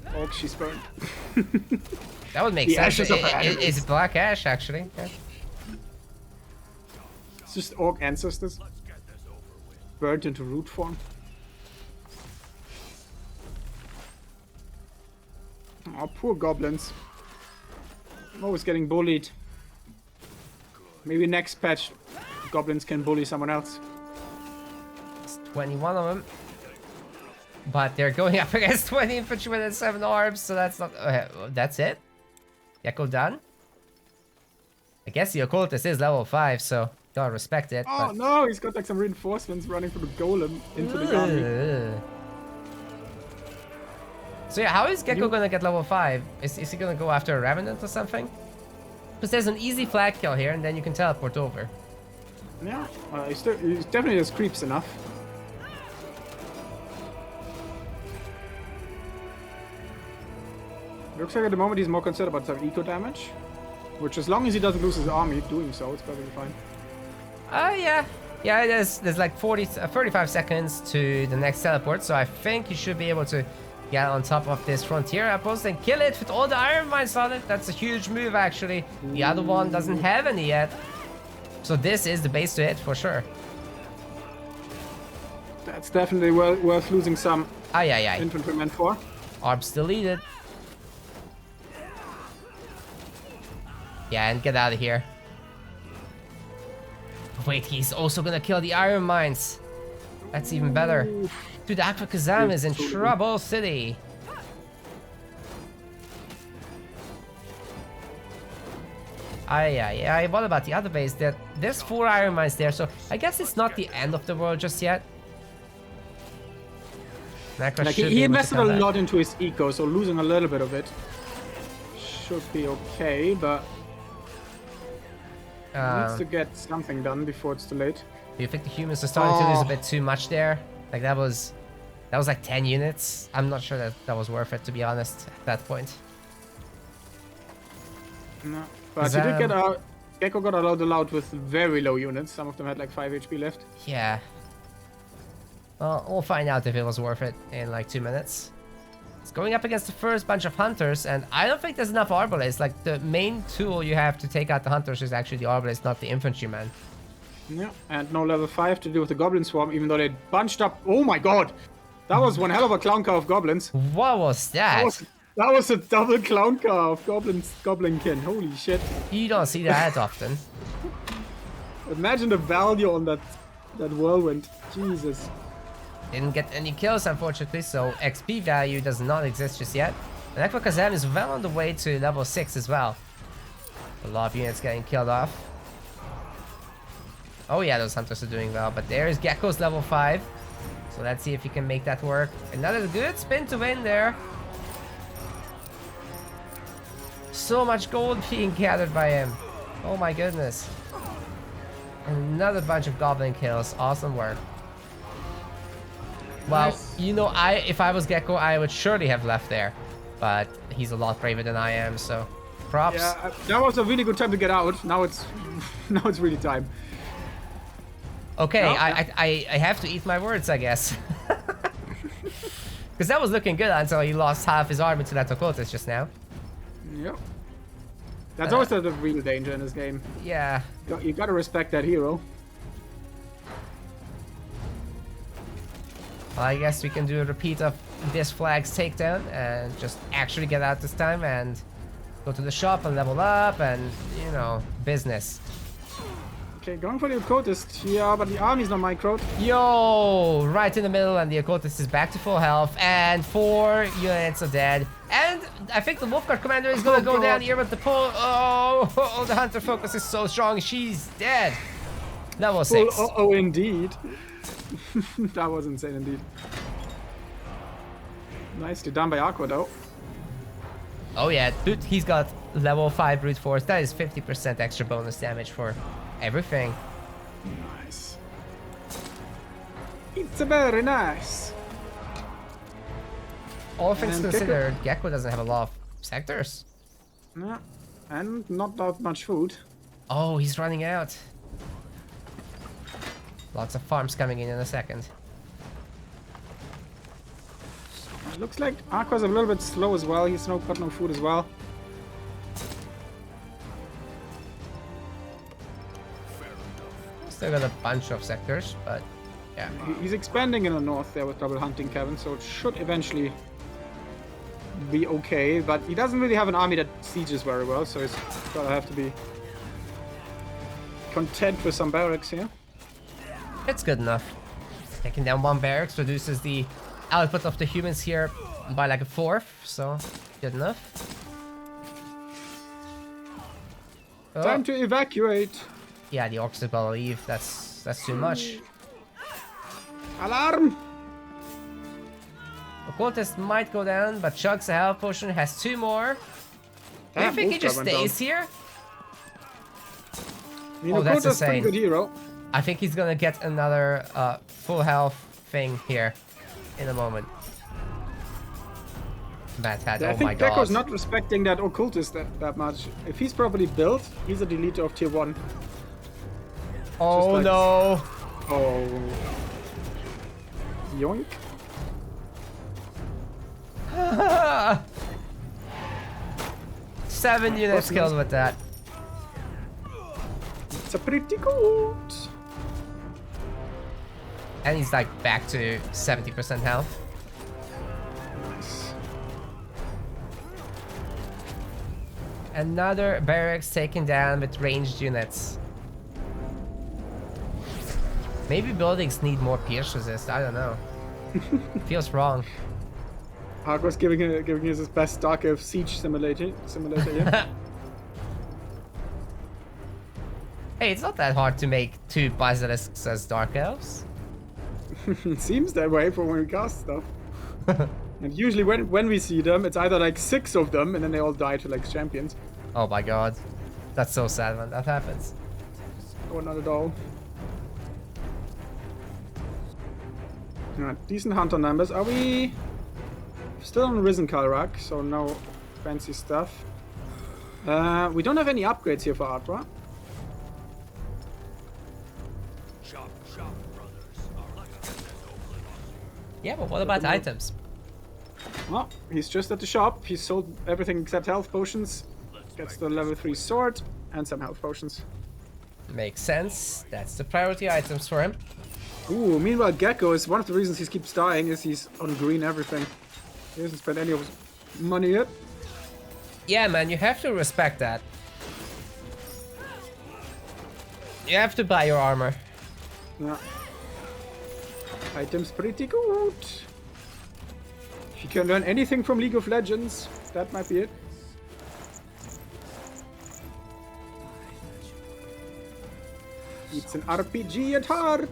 That would make The sense. ashes of her It's enemies. black ash, actually. Yeah. It's just orc ancestors Let's get this over with. burnt into root form. Oh, poor goblins. I'm always getting bullied. Maybe next patch, goblins can bully someone else. It's 21 of them. But they're going up against 20 infantrymen and 7 orbs, so that's not. That's it? Geko done? I guess the occultist is level 5, so gotta respect it. Oh but... no, he's got like some reinforcements running from the golem into the army. Ugh. So yeah, how is Geko gonna get level 5? Is he gonna go after a Revenant or something? Because there's an easy flag kill here, and then you can teleport over. Yeah, he definitely has creeps enough. Looks like at the moment he's more concerned about some eco damage. Which, as long as he doesn't lose his army doing so, it's perfectly fine. Yeah. Yeah, there's like 35 seconds to the next teleport, so I think you should be able to get on top of this frontier outpost and kill it with all the iron mines on it. That's a huge move, actually. The other one doesn't have any yet. So this is the base to hit, for sure. That's definitely worth losing some Aye. infantrymen for. Orbs deleted. Yeah, and get out of here. Wait, he's also gonna kill the iron mines. That's even better. Dude, AquaKazam is in trouble city. Aye. What about the other base? There's 4 iron mines there, so I guess it's not the end of the world just yet. Like he invested a lot into his eco, so losing a little bit of it should be okay, but he needs to get something done before it's too late. Do you think the humans are starting to lose a bit too much there? Like that was like 10 units. I'm not sure that was worth it, to be honest, at that point. No, but he did get out. Geko got allowed with very low units. Some of them had like 5 HP left. Yeah. Well, we'll find out if it was worth it in like 2 minutes. It's going up against the first bunch of hunters, and I don't think there's enough arbalists. Like, the main tool you have to take out the hunters is actually the arbalists, not the infantrymen. Yeah, and no level 5 to deal with the goblin swarm, even though they bunched up. Oh my god! That was one hell of a clown car of goblins. What was that? That was a double clown car of goblinkin. Holy shit. You don't see that often. Imagine the value on that whirlwind. Jesus. Didn't get any kills, unfortunately, so XP value does not exist just yet. And AquaKazam is well on the way to level 6 as well. A lot of units getting killed off. Oh yeah, those hunters are doing well, but there's Geko's level 5. So let's see if he can make that work. Another good spin to win there. So much gold being gathered by him. Oh my goodness. Another bunch of goblin kills. Awesome work. Well, Nice. you know, if I was Geko, I would surely have left there. But he's a lot braver than I am, so props. Yeah, that was a really good time to get out. Now it's really time. Okay, No, I have to eat my words, I guess. Because that was looking good until he lost half his army to that occultist just now. Yep. That's always the real danger in this game. Yeah. You gotta respect that hero. Well, I guess we can do a repeat of this flag's takedown and just actually get out this time and go to the shop and level up and, you know, business. Okay, going for the occultist. Yeah, but the army's not microed. Yo, right in the middle, and the occultist is back to full health, and 4 units are dead. And I think the Wolfguard commander is gonna go down here with the pull. Oh, the hunter focus is so strong. She's dead. Level 6. Oh, indeed. That was insane, indeed. Nicely done by Aqua, though. Oh yeah, dude, he's got level 5 brute force. That is 50% extra bonus damage for everything. Nice. It's very nice. All things And considered, Geko doesn't have a lot of sectors. Yeah, and not that much food. Oh, he's running out. Lots of farms coming in a second. It looks like Aqua's a little bit slow as well. He's got no food as well. Still got a bunch of sectors, but yeah. He's expanding in the north there with double hunting cabin, so it should eventually be okay. But he doesn't really have an army that sieges very well, so he's gonna have to be content with some barracks here. It's good enough. Taking down 1 barracks reduces the output of the humans here by like a 1/4, so good enough. Oh. Time to evacuate. Yeah, the Orcs are gonna leave. That's too much. Alarm! Occultist might go down, but chugs a health potion, has 2 more. Do you think he just stays here? Oh, that's insane. Pretty good hero. I think he's gonna get another full health thing here in a moment. Bad hat, Yeah, oh my I think god. Geko's not respecting that occultist that much. If he's properly built, he's a deleter of tier 1. Oh like- no! Oh. Yoink. 7 units killed with that. It's a pretty good. And he's like back to 70% health. Nice. Another barracks taken down with ranged units. Maybe buildings need more pierce resist, I don't know. Feels wrong. Aqua's giving us his best Dark Elf Siege simulator here. Hey, it's not that hard to make 2 basilisks as dark elves. It seems that way for when we cast stuff. And usually when we see them, it's either like 6 of them and then they all die to like champions. Oh my god. That's so sad when that happens. Or not at all. Alright, decent hunter numbers. Are we still on Risen Kalrak, so no fancy stuff. We don't have any upgrades here for Aqua. Shop, brothers. Yeah, but what about items? Well, he's just at the shop. He sold everything except health potions. Gets the level 3 sword and some health potions. Makes sense. That's the priority items for him. Ooh, meanwhile Geko is one of the reasons he keeps dying is he's on green everything. He hasn't spent any of his money yet. Yeah, man, you have to respect that. You have to buy your armor. Yeah. Items pretty good. If you can learn anything from League of Legends, that might be it. It's an RPG at heart.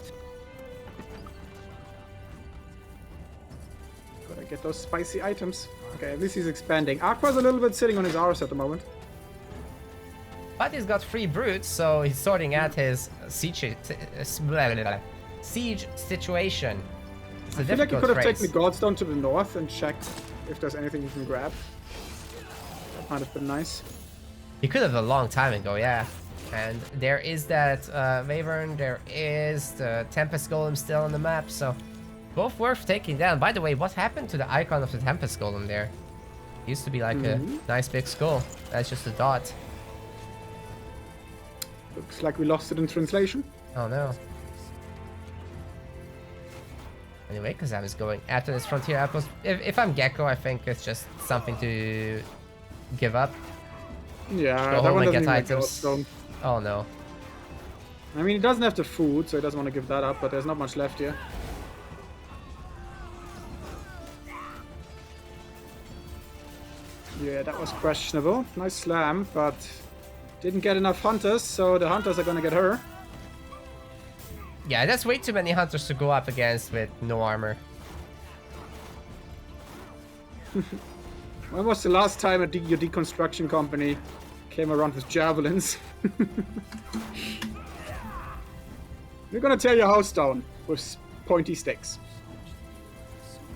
Gotta get those spicy items. Okay, at least he's expanding. Aqua's a little bit sitting on his arse at the moment. But he's got 3 brutes, so he's sorting out his siege situation. It's a I feel like he difficult could have phrase. taken the gods down to the north and checked if there's anything he can grab. That might have been nice. He could have a long time ago, yeah. And there is that Wyvern, there is the Tempest Golem still on the map, so both worth taking down. By the way, what happened to the icon of the Tempest Golem there? Used to be like a nice big skull. That's just a dot. Looks like we lost it in translation. Oh no. Anyway, Kazam is going after this frontier outpost. If I'm Geko, I think it's just something to give up. Yeah, Go that home one and doesn't get even items. go, so Oh no. I mean, he doesn't have the food, so he doesn't want to give that up, but there's not much left here. Yeah, that was questionable. Nice slam, but didn't get enough hunters, so the hunters are gonna get her. Yeah, that's way too many hunters to go up against with no armor. When was the last time your deconstruction company came around with javelins? We're gonna tear your house down with pointy sticks.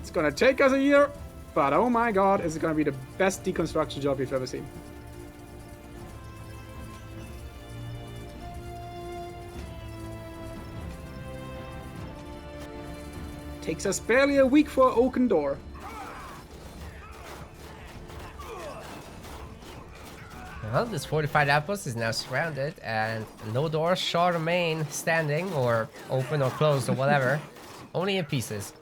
It's gonna take us a year, but oh my god, is it gonna be the best deconstruction job you've ever seen. Takes us barely a week for Oaken Door. Well, this fortified outpost is now surrounded, and no doors shall remain standing, or open, or closed, or whatever. Only in pieces.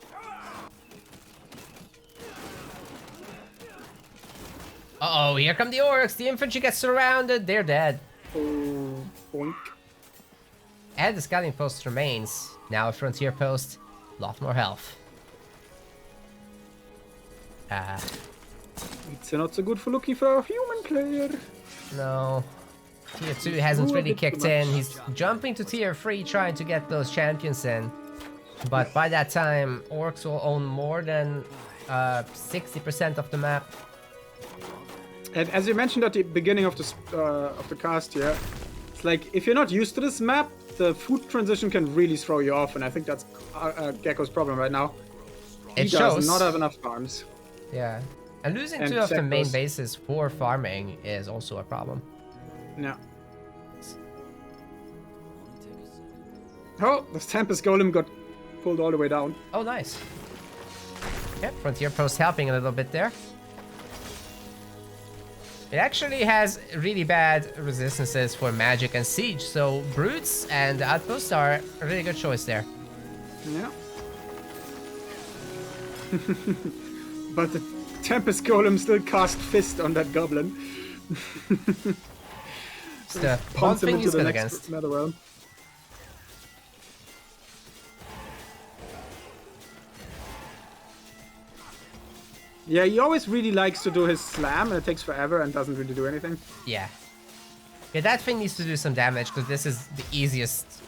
Uh-oh, here come the Orcs! The infantry gets surrounded! They're dead. Oh, boink. And the scouting post remains. Now a frontier post. Lot more health. It's not so good for looking for a human player. No. Tier 2 hasn't really kicked in. He's jumping to Tier 3 trying to get those champions in. But by that time, Orcs will own more than 60% of the map. And as you mentioned at the beginning of the cast here, it's like if you're not used to this map, the food transition can really throw you off, and I think that's Geko's problem right now. He does not have enough farms. Yeah. And losing two of the main bases for farming is also a problem. No. Oh, the Tempest Golem got pulled all the way down. Oh, nice. Yep, Frontier Post helping a little bit there. It actually has really bad resistances for magic and siege, so brutes and outposts are a really good choice there. Yeah. But the Tempest Golem still cast Fist on that goblin. It's the one thing he's good against. Netherrealm. Yeah, he always really likes to do his slam, and it takes forever and doesn't really do anything. Yeah. Yeah, that thing needs to do some damage, because this is the easiest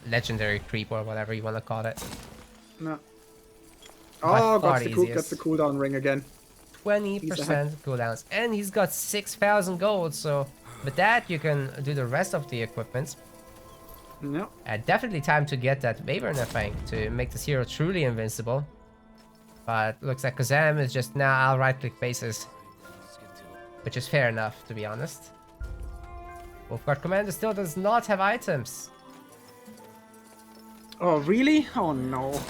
legendary creep, or whatever you want to call it. No. Oh, got the cooldown ring again. 20% cooldowns. And he's got 6,000 gold, so with that you can do the rest of the equipment. No. Definitely time to get that Wyvern, I think, to make this hero truly invincible. But looks like Kazam is just now I'll right-click bases. Which is fair enough, to be honest. Wolfguard Commander still does not have items. Oh, really? Oh, no.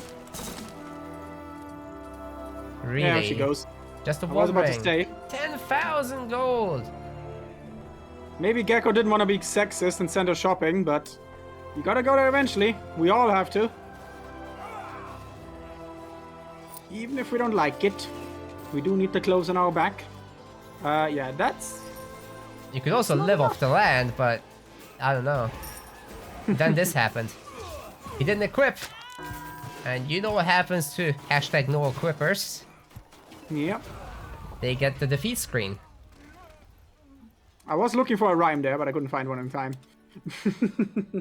Really? Yeah, she goes. Just a I was one about to ring. say. 10,000 gold! Maybe Geko didn't want to be sexist and send her shopping, but you gotta go there eventually. We all have to. Even if we don't like it, we do need the clothes on our back. Yeah, that's... You could also live off the land, but I don't know. Then this happened. He didn't equip. And you know what happens to hashtag no equippers. Yep. They get the defeat screen. I was looking for a rhyme there, but I couldn't find one in time.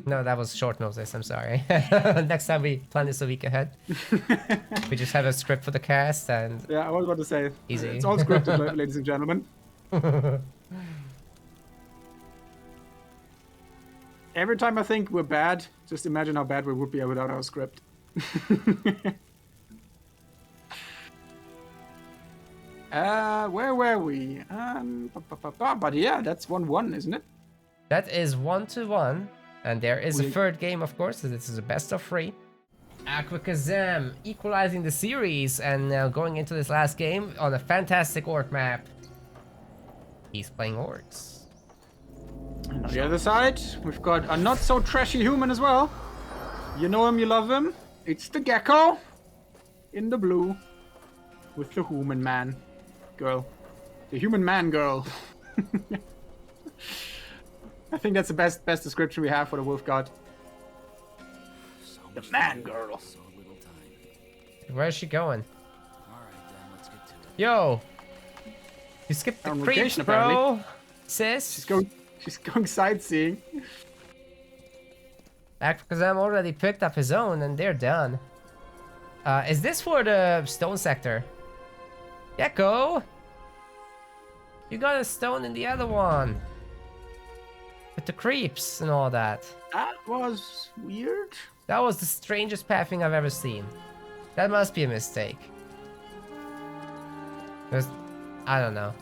No, that was short notice, I'm sorry. Next time we plan this a week ahead. We just have a script for the cast and... Yeah, I was about to say. Easy. It's all scripted, ladies and gentlemen. Every time I think we're bad, just imagine how bad we would be without our script. Where were we? But yeah, that's 1-1, isn't it? That is 1-1. And there is a third game, of course, so this is a best of 3. AquaKazam equalizing the series and now going into this last game on a fantastic Orc map. He's playing Orcs. And on the other side, we've got a not so trashy human as well. You know him, you love him. It's the Geko in the blue with the human man girl. The human man girl. I think that's the best description we have for the wolf god. The man girl. So little time. Where's she going? All right, then let's get to it. Yo! You skipped the On creeps, vacation, bro! apparently. Sis! She's going sightseeing. AquaKazam already picked up his own and they're done. Is this for the stone sector? Geko! You got a stone in the other one. With the creeps and all that. That was weird. That was the strangest pathing I've ever seen. That must be a mistake. There's... I don't know.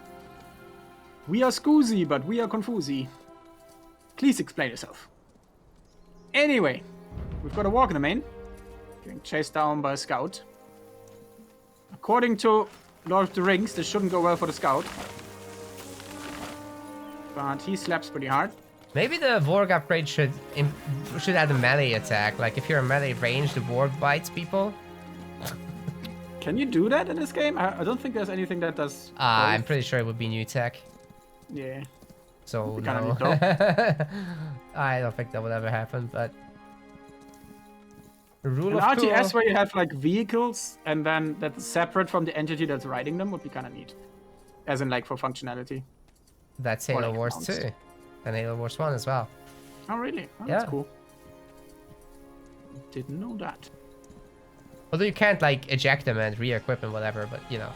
We are Scoozy, but we are Confusi. Please explain yourself. Anyway, we've got a walk in the main. Getting chased down by a scout. According to Lord of the Rings, this shouldn't go well for the scout. But he slaps pretty hard. Maybe the Vorg upgrade should add a melee attack. Like if you're in melee range, the Vorg bites people. Can you do that in this game? I don't think there's anything that does. I'm both. pretty sure it would be new tech. Yeah. So Would be kinda no. neat, though. I don't think that would ever happen, but the rule An of RTS cool. where you have like vehicles and then that's separate from the entity that's riding them would be kind of neat. As in like for functionality. That's or Halo like Wars mounts. 2 and Halo Wars 1 as well. Oh really? Oh, Yeah. That's cool. Didn't know that. Although you can't like eject them and re-equip and whatever, but you know.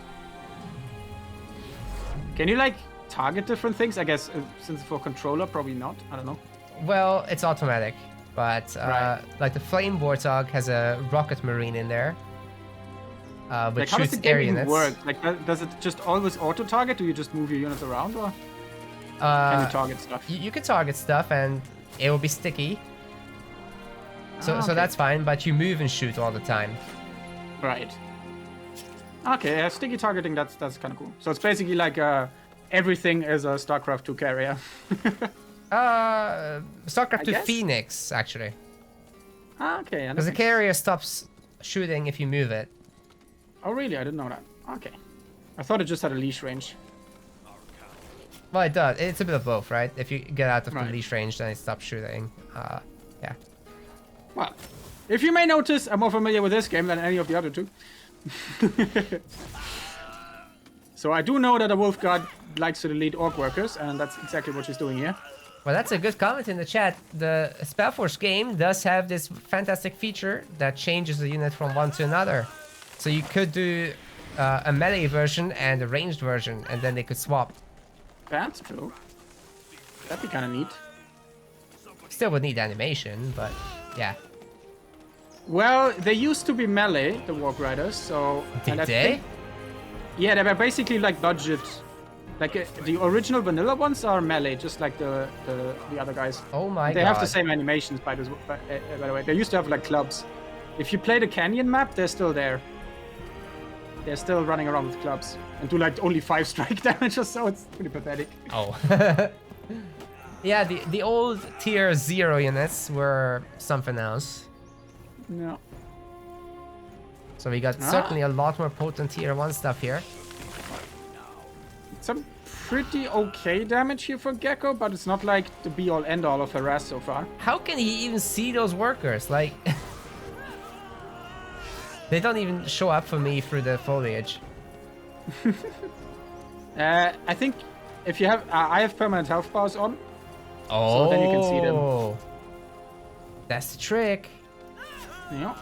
Can you like target different things? I guess since for controller, probably not. I don't know. Well, it's automatic, but Right. like the Flame Warthog has a rocket marine in there, which Like how does shoots the game air even units. work? Like does it just always auto target? Do you just move your units around or can Uh, you target stuff? you can target stuff and it will be sticky. So, Ah, so okay. that's fine, but you move and shoot all the time. Right. Okay, yeah, sticky targeting, that's kind of cool. So it's basically like everything is a StarCraft 2 carrier. StarCraft 2 guess. Phoenix, actually. Okay. Because the carrier stops shooting if you move it. Oh, really? I didn't know that. Okay. I thought it just had a leash range. Well, it does. It's a bit of both, right? If you get out of the Right. leash range, then it stops shooting. Yeah. Well, if you may notice, I'm more familiar with this game than any of the other two. So I do know that a wolf god likes to delete orc workers, and that's exactly what she's doing here. Well, that's a good comment in the chat. The SpellForce game does have this fantastic feature that changes the unit from one to another. So you could do a melee version and a ranged version, and then they could swap. That's true. That'd be kind of neat. Still would need animation, but yeah. Well, they used to be melee, the Warg Riders, so... Did and I they? think- yeah, they were basically like budget. Like the original vanilla ones are melee, just like the other guys. Oh my They god. have the same animations, by the way. They used to have like clubs. If you play the canyon map, they're still there. They're still running around with clubs and do like only 5 strike damage or so. It's pretty pathetic. Oh. Yeah, the old tier 0 units were something else. No. So we got certainly a lot more potent tier 1 stuff here. Some pretty okay damage here for Geko, but it's not like the be-all end-all of harass so far. How can he even see those workers? Like... They don't even show up for me through the foliage. I think if you have... I have permanent health bars on. Oh. So then you can see them. That's the trick. Yeah.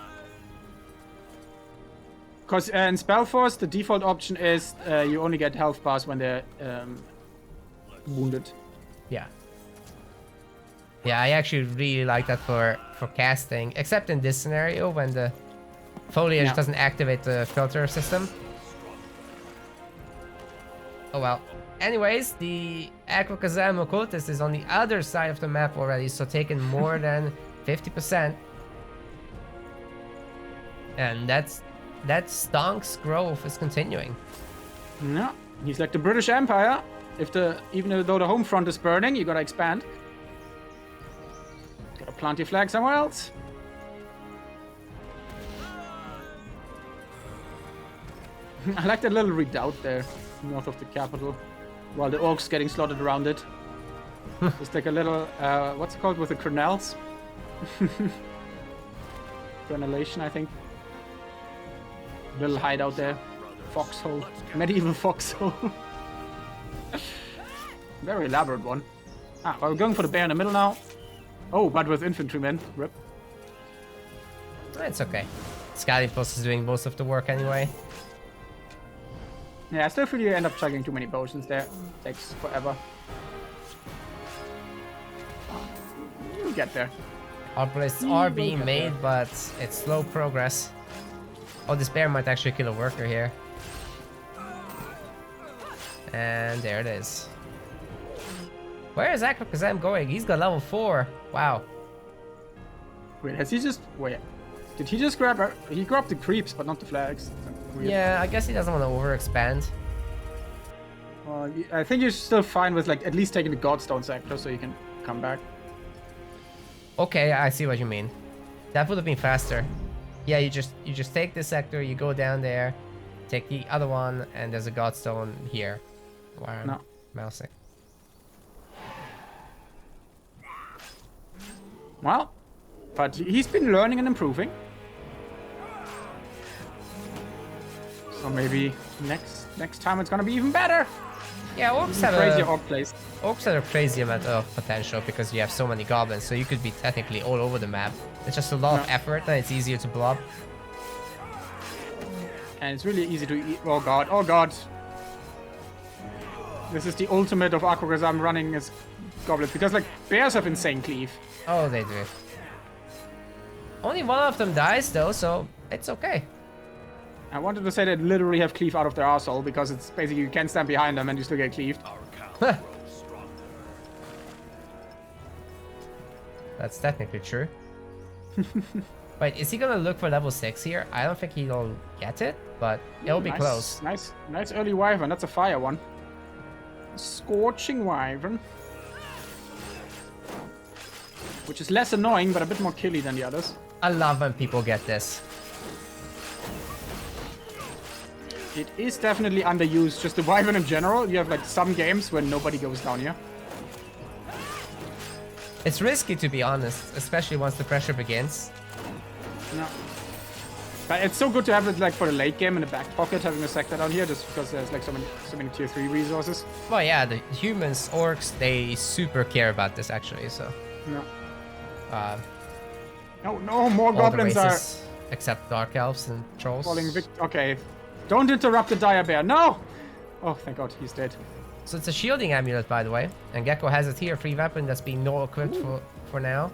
Because in SpellForce, the default option is you only get health bars when they're wounded. Yeah. Yeah, I actually really like that for casting, except in this scenario when the foliage Yeah. doesn't activate the filter system. Oh well. Anyways, the AquaKazam occultist is on the other side of the map already, so taking more than 50%. And that stonks growth is continuing. Yeah. He's like the British Empire. Even though the home front is burning, you gotta expand. Gotta plant your flag somewhere else. I like that little redoubt there, north of the capital, while the orcs getting slaughtered around it. It's like a little, what's it called with the crenels? Granulation, I think. Little hideout there. Foxhole. Medieval foxhole. Very elaborate one. Ah, well, we're going for the bear in the middle now. Oh, but with infantrymen. Rip. It's okay. Scouting post is doing most of the work anyway. Yeah, I still feel you end up chugging too many potions there. Takes forever. You'll get there. Outplaces are being made, but it's slow progress. Oh, this bear might actually kill a worker here. And there it is. Where is AquaKazam going? He's got level 4. Wow. Wait, has he just... Wait. Did he just grab... He grabbed the creeps, but not the flags. Weird. Yeah, I guess he doesn't want to overexpand. I think you're still fine with, like, at least taking the Godstone sector so you can come back. Okay, I see what you mean. That would have been faster. Yeah, you just take this sector, you go down there, take the other one, and there's a Godstone here. Why am I mousing? Well, but he's been learning and improving. So maybe next time it's gonna be even better. Yeah, Orcs have Crazy a orc place. Orcs have a crazy amount of potential because you have so many goblins, so you could be technically all over the map. It's just a lot of effort, and it's easier to blob. And it's really easy to eat. Oh god, oh god. This is the ultimate of AquaKazam running as goblins, because like bears have insane cleave. Oh, they do. Only one of them dies though, so it's okay. I wanted to say they literally have cleave out of their arsehole, because it's basically you can't stand behind them and you still get cleaved. That's technically true. Wait, is he gonna look for level 6 here? I don't think he'll get it, but it'll be close. Nice early wyvern. That's a fire one. Scorching wyvern. Which is less annoying, but a bit more killy than the others. I love when people get this. It is definitely underused. Just the wyvern in general. You have like some games where nobody goes down here. It's risky, to be honest, especially once the pressure begins. No. But it's so good to have it like for the late game in the back pocket, having a sector down here, just because there's like so many tier 3 resources. Well, yeah, the humans, orcs, they super care about this actually, so. No. No, more goblins are except dark elves and trolls. falling okay. Don't interrupt the dire bear. No! Oh, thank God, he's dead. So it's a shielding amulet, by the way, and Geko has a tier 3 weapon that's being no equipped for now.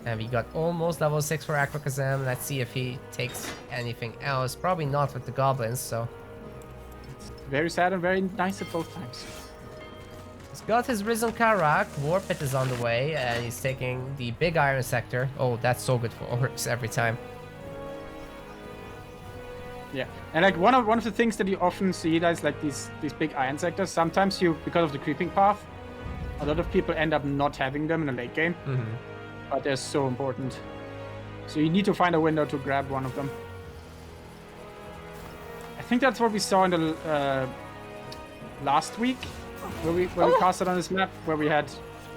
And we got almost level 6 for AquaKazam. Let's see if he takes anything else. Probably not with the goblins, so. Very sad and very nice at both times. He's got his Risen Karak. War Pit is on the way, and he's taking the big iron sector. Oh, that's so good for orcs every time. Yeah, and like one of the things that you often see is like these big iron sectors. Sometimes because of the creeping path, a lot of people end up not having them in the late game. Mm-hmm. But they're so important. So you need to find a window to grab one of them. I think that's what we saw in the last week, where we casted on this map, where we had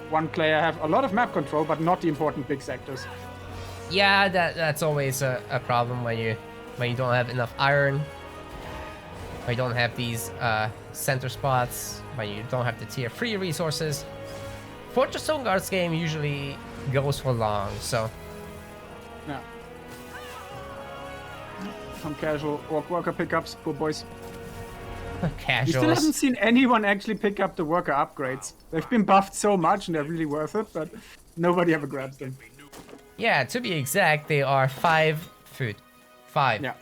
one player have a lot of map control, but not the important big sectors. Yeah, that's always a problem when you don't have enough iron, when you don't have these center spots, when you don't have the tier 3 resources. Fortress Stone Guards game usually goes for long, so. Yeah. Some casual orc worker pickups, poor boys. Casuals. You still haven't seen anyone actually pick up the worker upgrades. They've been buffed so much and they're really worth it, but nobody ever grabs them. Yeah, to be exact, they are 5 food. 5. Yeah.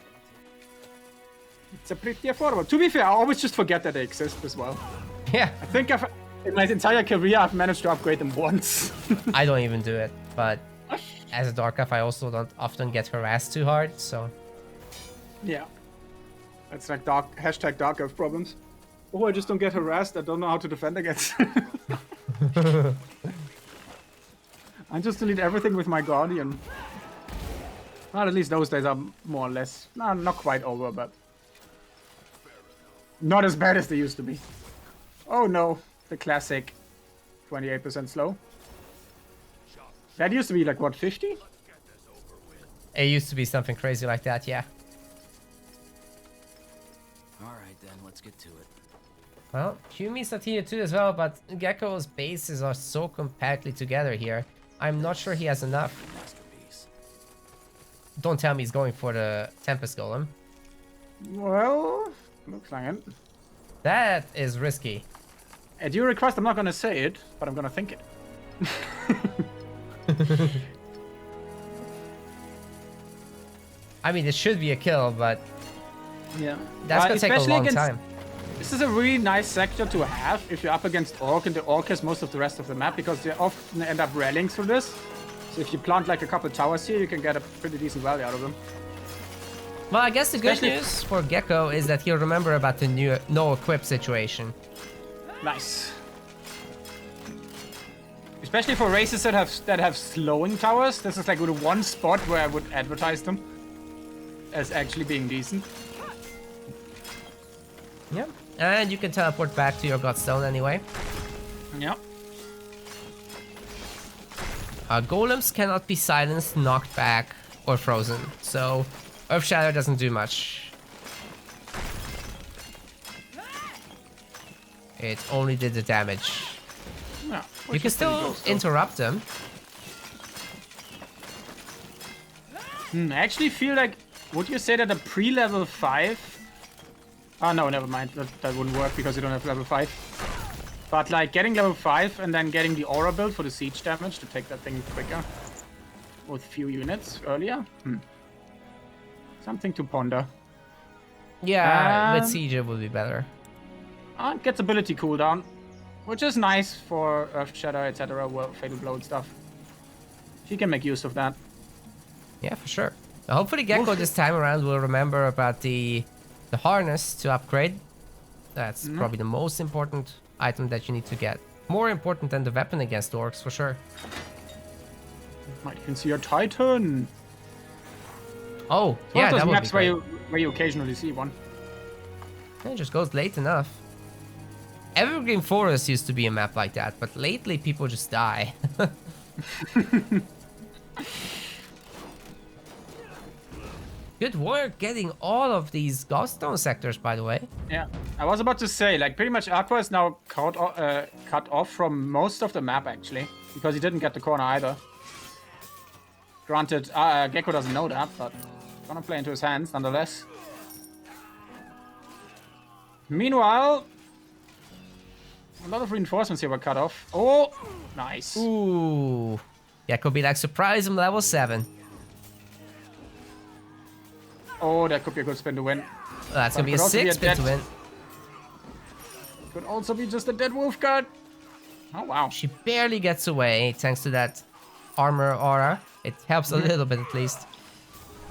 It's a pretty affordable. To be fair, I always just forget that they exist as well. Yeah. I think in my entire career, I've managed to upgrade them once. I don't even do it, but as a Dark Elf, I also don't often get harassed too hard, so. Yeah. That's like hashtag Dark Elf problems. Oh, I just don't get harassed. I don't know how to defend against. I just delete everything with my Guardian. Well, at least those days are more or less, not quite over, but not as bad as they used to be. Oh no, the classic 28% slow. That used to be like, what, 50? It used to be something crazy like that, yeah. Alright then, let's get to it. Well, Humi's not here too as well, but Gecko's bases are so compactly together here. I'm not sure he has enough. Masterpiece. Don't tell me he's going for the Tempest Golem. Well, looks like it. That is risky. At your request, I'm not gonna say it, but I'm gonna think it. I mean, it should be a kill, but Yeah. that's gonna take a long time. This is a really nice sector to have if you're up against Orc and the Orc has most of the rest of the map because they often end up rallying through this. So if you plant like a couple towers here, you can get a pretty decent value out of them. Well, I guess the good Especially- news for Gecko is that he'll remember about the new no-equip situation. Nice. Especially for races that have slowing towers, this is like the one spot where I would advertise them as actually being decent. Yep. And you can teleport back to your Godstone anyway. Yeah. Golems cannot be silenced, knocked back, or frozen, so Earth Shatter doesn't do much. It only did the damage. Yeah. You can still interrupt them. I actually feel like, would you say that a pre-level 5? Oh no, never mind. That wouldn't work because you don't have level 5. But like getting level 5 and then getting the aura build for the siege damage to take that thing quicker with few units earlier. Something to ponder. Yeah, with Siege it will be better. And gets ability cooldown, which is nice for Earth Shatter, etc. Well, Fatal Blow and stuff. She can make use of that. Yeah, for sure. Now, hopefully Gecko this time around will remember about the harness to upgrade. That's probably the most important item that you need to get. More important than the weapon against orcs, for sure. Might even see your Titan. Oh, One yeah, of those that would maps be where great. you occasionally see one. It just goes late enough. Evergreen Forest used to be a map like that, but lately people just die. Good work getting all of these Godstone sectors, by the way. Yeah, I was about to say, like, pretty much Aqua is now cut off from most of the map, actually, because he didn't get the corner either. Granted, Geko doesn't know that, but gonna play into his hands nonetheless. Meanwhile, a lot of reinforcements here were cut off. Oh, nice. Ooh. Yeah, could be like, surprise him level 7. Oh, that could be a good spin to win. That's But gonna be it a could also be 6 a spin to dead- win. Could also be just a dead wolf guard. Oh, wow. She barely gets away thanks to that armor aura. It helps a little bit at least.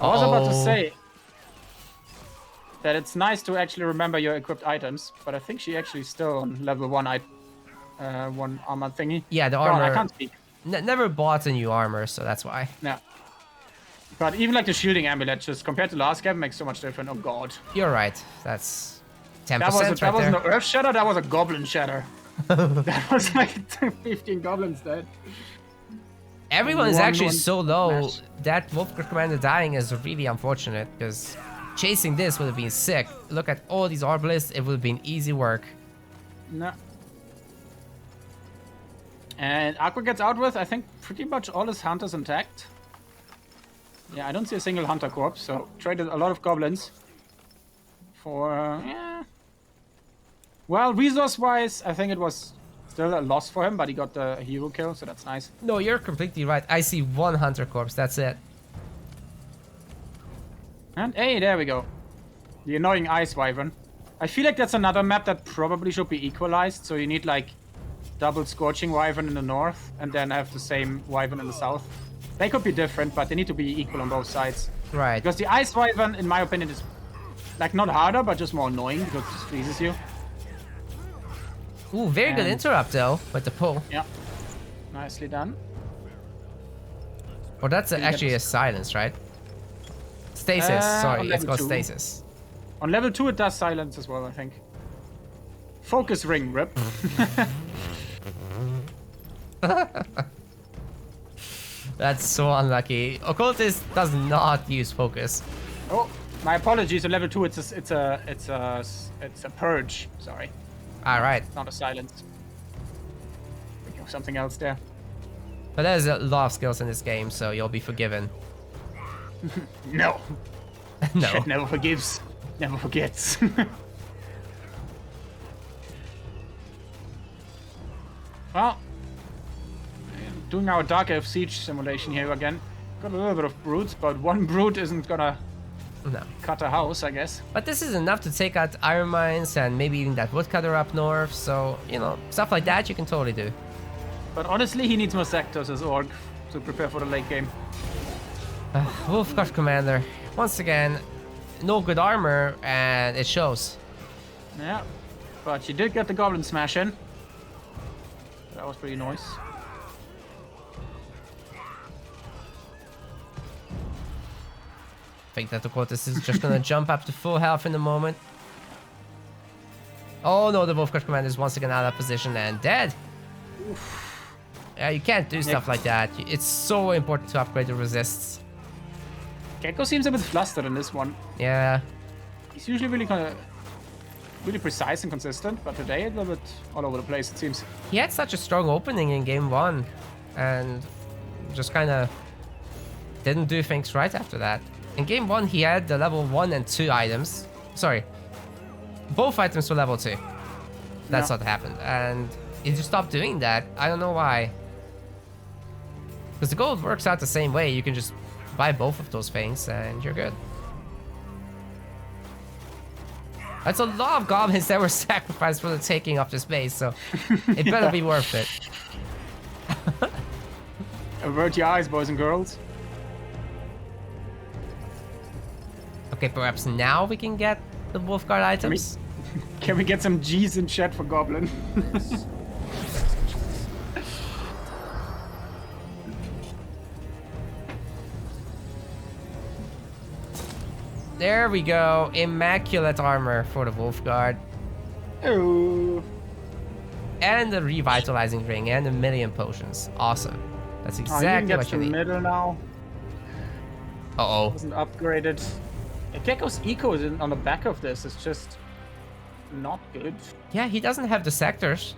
I was about to Uh-oh. say that it's nice to actually remember your equipped items, but I think she actually still on level 1 one armor thingy. Yeah, the Oh, I armor. can't speak. Never bought a new armor, so that's why. Yeah. But even like the shielding amulet, just compared to last game, makes so much difference. Oh god. You're right. That's 10% That right wasn't there. an earth shatter, that was a goblin shatter. That was like 15 goblins dead. Everyone is One- actually one so low. smash. That Wolfgard commander dying is really unfortunate because chasing this would have been sick. Look at all these Arbalists, it would have been easy work. No. And Aqua gets out with, I think, pretty much all his hunters intact. Yeah, I don't see a single hunter corpse, so traded a lot of goblins for, yeah. Well, resource-wise, I think it was still a loss for him, but he got the hero kill, so that's nice. No, you're completely right. I see one Hunter Corpse, that's it. And hey, there we go. The annoying Ice Wyvern. I feel like that's another map that probably should be equalized, so you need like double Scorching Wyvern in the north, and then have the same Wyvern in the south. They could be different, but they need to be equal on both sides. Right. Because the Ice Wyvern, in my opinion, is like not harder, but just more annoying because it just freezes you. Ooh, very good And- interrupt though, with the pull. Yeah. Nicely done. Or that's actually a this? silence, right? Stasis, on sorry, it's level called 2. stasis. On level 2 it does silence as well, I think. Focus ring, rip. That's so unlucky. Occultist does not use focus. Oh, my apologies. On level 2, it's a purge. Sorry, All right, not a silence. Thinking of something else there. but there's a lot of skills in this game, so you'll be forgiven. No. No. Shit never forgives. Never forgets. Well, doing our Dark Elf Siege simulation here again. Got a little bit of brutes, but one brute isn't gonna No. cut a house, I guess. But this is enough to take out iron mines and maybe even that woodcutter up north. So, you know, stuff like that you can totally do. But honestly, he needs more sectors as Orc to prepare for the late game. Wolfguard Commander. Once again, no good armor, and it shows. Yeah, but you did get the Goblin Smash in. That was pretty nice. I think that the Quartus is just gonna jump up to full health in a moment. Oh no, the Wolfguard Commander is once again out of position and dead. Yeah, you can't do stuff like that. It's so important to upgrade the resists. Geko seems a bit flustered in this one. Yeah. He's usually really precise and consistent, but today a little bit all over the place, it seems. He had such a strong opening in game 1 and just kind of didn't do things right after that. In game 1 he had the level 1 and 2 items. Sorry. Both items were level 2. That's what happened. And he just stopped doing that. I don't know why. Because the gold works out the same way. You can just buy both of those things and you're good. That's a lot of goblins that were sacrificed for the taking of this base, so it better be worth it. Avert your eyes, boys and girls. Okay, perhaps now we can get the Wolfguard items. Can we get some G's in chat for Goblin? There we go. Immaculate armor for the Wolfguard. Oh. And the revitalizing ring and a million potions. Awesome. That's You exactly can what get you the need. middle now. Uh-oh. Wasn't upgraded. Geko's eco is on the back of this. It's just not good. Yeah, he doesn't have the sectors.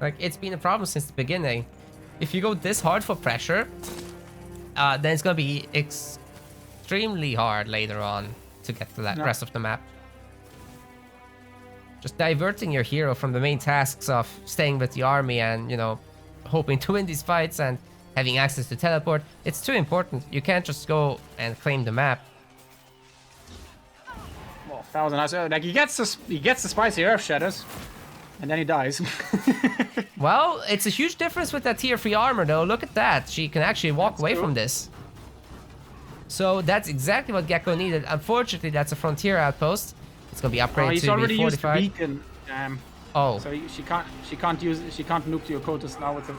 Like, it's been a problem since the beginning. If you go this hard for pressure, then it's gonna be extremely hard later on to get to that rest of the map. Just diverting your hero from the main tasks of staying with the army and, you know, hoping to win these fights and having access to teleport. It's too important. You can't just go and claim the map. Well, 1,000 eyes. Like he gets the spicy earth shatters, and then he dies. Well, it's a huge difference with that tier 3 armor though. Look at that. She can actually walk away true. from this. So that's exactly what Geko needed. Unfortunately, that's a frontier outpost. It's gonna be upgraded he's to already be used fortified. beacon. Damn. Oh, So she can't nuke the occultist now with the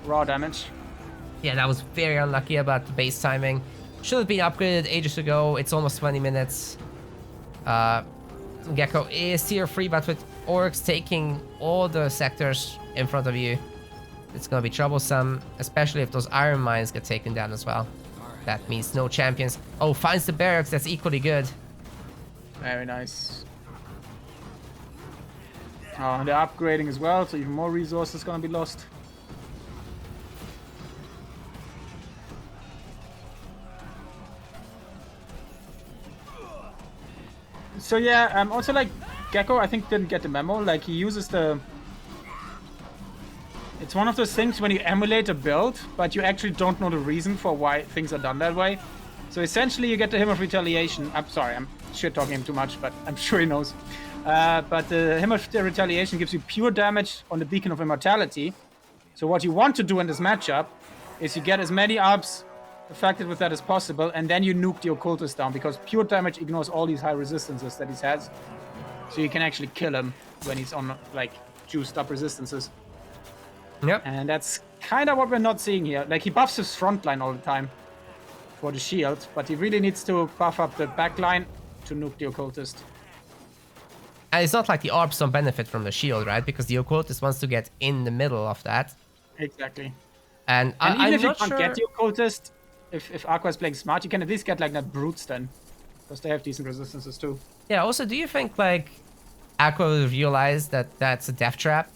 raw damage. yeah, that was very unlucky about the base timing. Should have been upgraded ages ago. It's almost 20 minutes. Geko is tier 3, but with Orcs taking all the sectors in front of you, it's gonna be troublesome, especially if those iron mines get taken down as well. That means no champions. Oh, finds the barracks. That's equally good. Very nice. Oh, they're upgrading as well, so even more resources gonna be lost. So yeah, also like Geko, I think didn't get the memo. Like he uses the. It's one of those things when you emulate a build, but you actually don't know the reason for why things are done that way. So essentially, you get the Hymn of Retaliation. I'm sorry, I'm shit talking him too much, but I'm sure he knows. But the Hymn of Retaliation gives you pure damage on the Beacon of Immortality. So what you want to do in this matchup is you get as many ARBs affected with that as possible, and then you nuke the Occultist down, because pure damage ignores all these high resistances that he has. So you can actually kill him when he's on, like, juiced up resistances. Yep. And that's kind of what we're not seeing here. Like, he buffs his front line all the time for the shield, but he really needs to buff up the back line to nuke the Occultist. And it's not like the ARPs don't benefit from the shield, right? Because the Occultist wants to get in the middle of that. Exactly. And And even I'm if you not can't sure. get the occultist, if Aqua is playing smart, you can at least get like that brutes then, because they have decent resistances too. Yeah. Also, do you think like Aqua will realize that that's a death trap?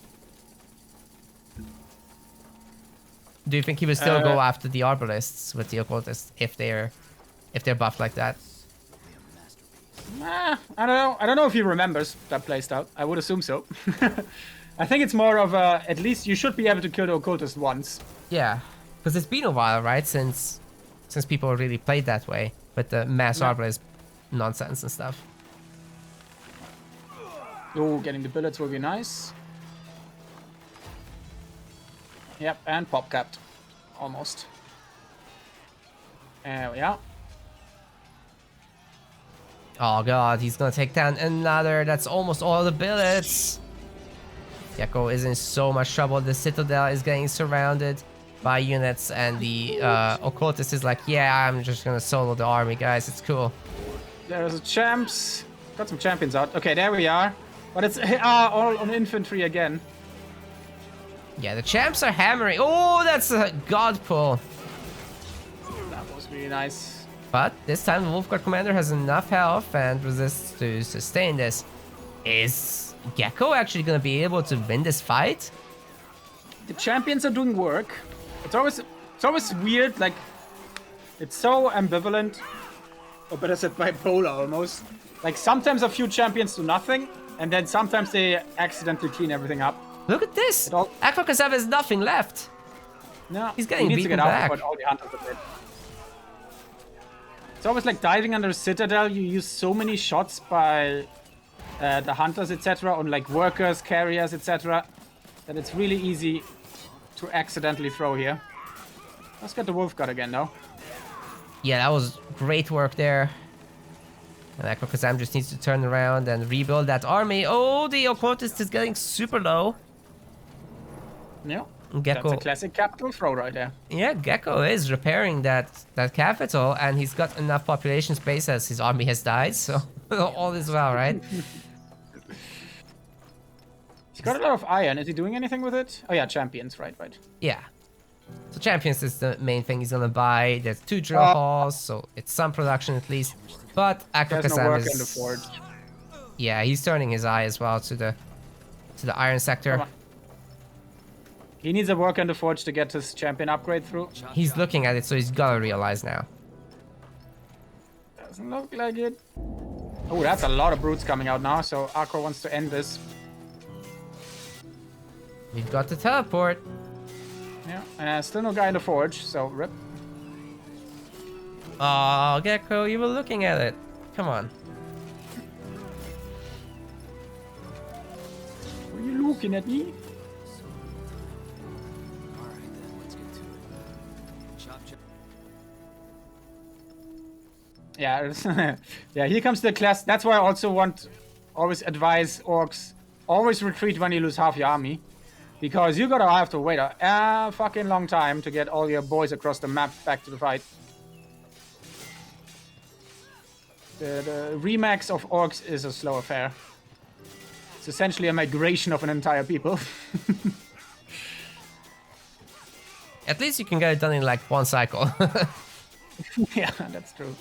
Do you think he will still go after the arbalists with the occultists if they're buffed like that? Nah, I don't know. I don't know if he remembers that playstyle. I would assume so. I think it's more of a, at least you should be able to kill the occultist once. Yeah, because it's been a while, right? Since people really played that way with the mass arbalist nonsense and stuff. Oh, getting the bullets will be nice. Yep, and pop capped. Almost. There we are. Oh god, he's gonna take down another. That's almost all the billets. Geko is in so much trouble. The Citadel is getting surrounded by units, and the occultist is like, yeah, I'm just gonna solo the army, guys. It's cool. There's a champs. Got some champions out. Okay, there we are. But it's all on infantry again. Yeah, the champs are hammering. Oh, that's a god pull. That was really nice. But this time the Wolfguard commander has enough health and resists to sustain this. Is Geko actually gonna be able to win this fight? The champions are doing work. It's always weird, like it's so ambivalent. Or better said, bipolar almost. Like sometimes a few champions do nothing, and then sometimes they accidentally clean everything up. Look at this! AquaKazam has nothing left. No, He's getting he needs to beaten get back. out before all the hunters are dead. It's always like diving under a citadel. You use so many shots by the hunters, etc., on like workers, carriers, etc., that it's really easy to accidentally throw here. Let's get the wolf guard again, though. Yeah, that was great work there. And AquaKazam just needs to turn around and rebuild that army. Oh, the occultist is getting super low. Yeah, Geko. that's a classic capital throw right there. Yeah, Geko is repairing that capital, and he's got enough population space as his army has died, so all is well, right? He's got a lot of iron. Is he doing anything with it? Oh yeah, champions, right. Yeah. So champions is the main thing he's gonna buy. There's 2 drill halls, so it's some production at least. But There's no AquaKazam work is... in the forge. Yeah, he's turning his eye as well to the iron sector. He needs a work in the forge to get his champion upgrade through. He's looking at it, so he's gotta realize now. Doesn't look like it. Oh, that's a lot of brutes coming out now, so Aqua wants to end this. We've got the teleport. Yeah, and still no guy in the forge, so rip. Oh, Geko, you were looking at it. Come on. Were you looking at me? Alright then, let's get to it. Chop chop. Yeah, yeah, here comes the class. That's why I also always advise orcs, always retreat when you lose half your army. Because you gotta have to wait a fucking long time to get all your boys across the map back to the fight. The remax of orcs is a slow affair. It's essentially a migration of an entire people. At least you can get it done in like 1 cycle. Yeah, that's true.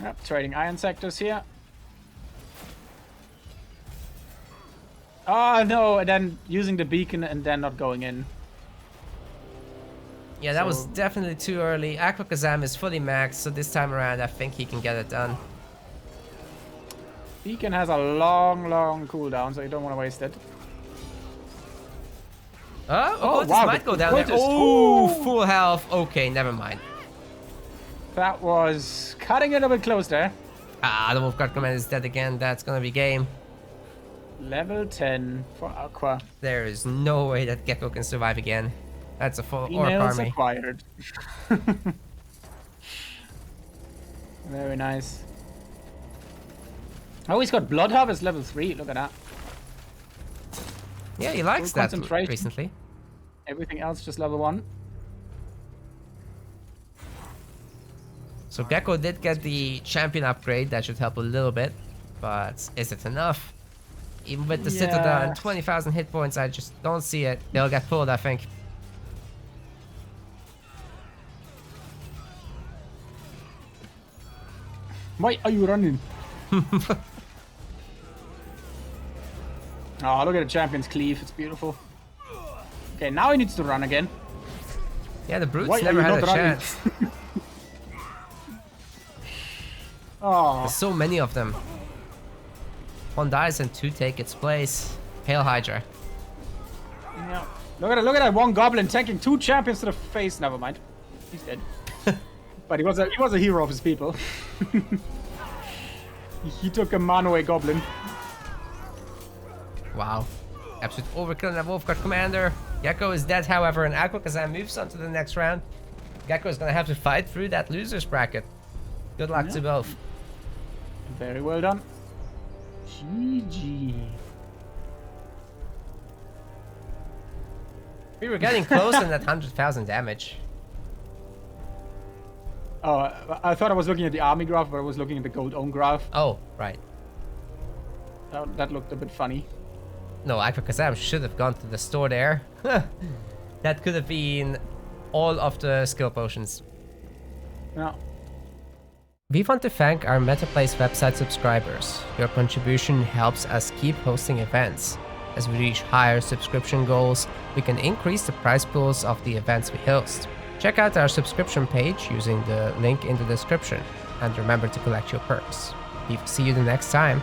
Yep, trading iron sectors here. Oh no, and then using the beacon and then not going in. Yeah, that was definitely too early. AquaKazam is fully maxed, so this time around I think he can get it done. Beacon has a long cooldown, so you don't want to waste it. Oh, wow, might the go down there. Occultist. Oh, full health. Okay, never mind. That was cutting it a bit close there. Ah, the Wolfguard Commander is dead again. That's gonna be game. Level 10 for Aqua. There is no way that Geko can survive again. That's a full orc Emails army. acquired. Very nice. Oh, he's got Blood Harvest level 3. Look at that. Yeah, he likes Full that concentration. recently. Everything else just level 1. So Geko did get the champion upgrade. That should help a little bit. But is it enough? Even with the Citadel and 20,000 hit points, I just don't see it. They'll get pulled, I think. Why are you running? Oh, look at the champion's cleave. It's beautiful. Okay, now he needs to run again. Yeah, the brutes Why are never you had a not running? chance. Oh, There's so many of them. One dies and two take its place. Hail Hydra. yeah. Look at that one goblin tanking 2 champions to the face. Never mind. He's dead. But he was a hero of his people. He took a man-away goblin. Wow. Absolute overkill on that Wolfguard commander. Geko is dead, however, and AquaKazam moves on to the next round. Geko is gonna have to fight through that losers bracket. Good luck to both. Very well done. GG. We were getting close on that 100,000 damage. Oh, I thought I was looking at the army graph, but I was looking at the gold own graph. Oh, right. That looked a bit funny. No, AquaKazam should have gone to the store there. That could have been all of the skill potions. Yeah. We want to thank our MetaPlace website subscribers. Your contribution helps us keep hosting events. As we reach higher subscription goals, we can increase the prize pools of the events we host. Check out our subscription page using the link in the description, and remember to collect your perks. We will see you the next time.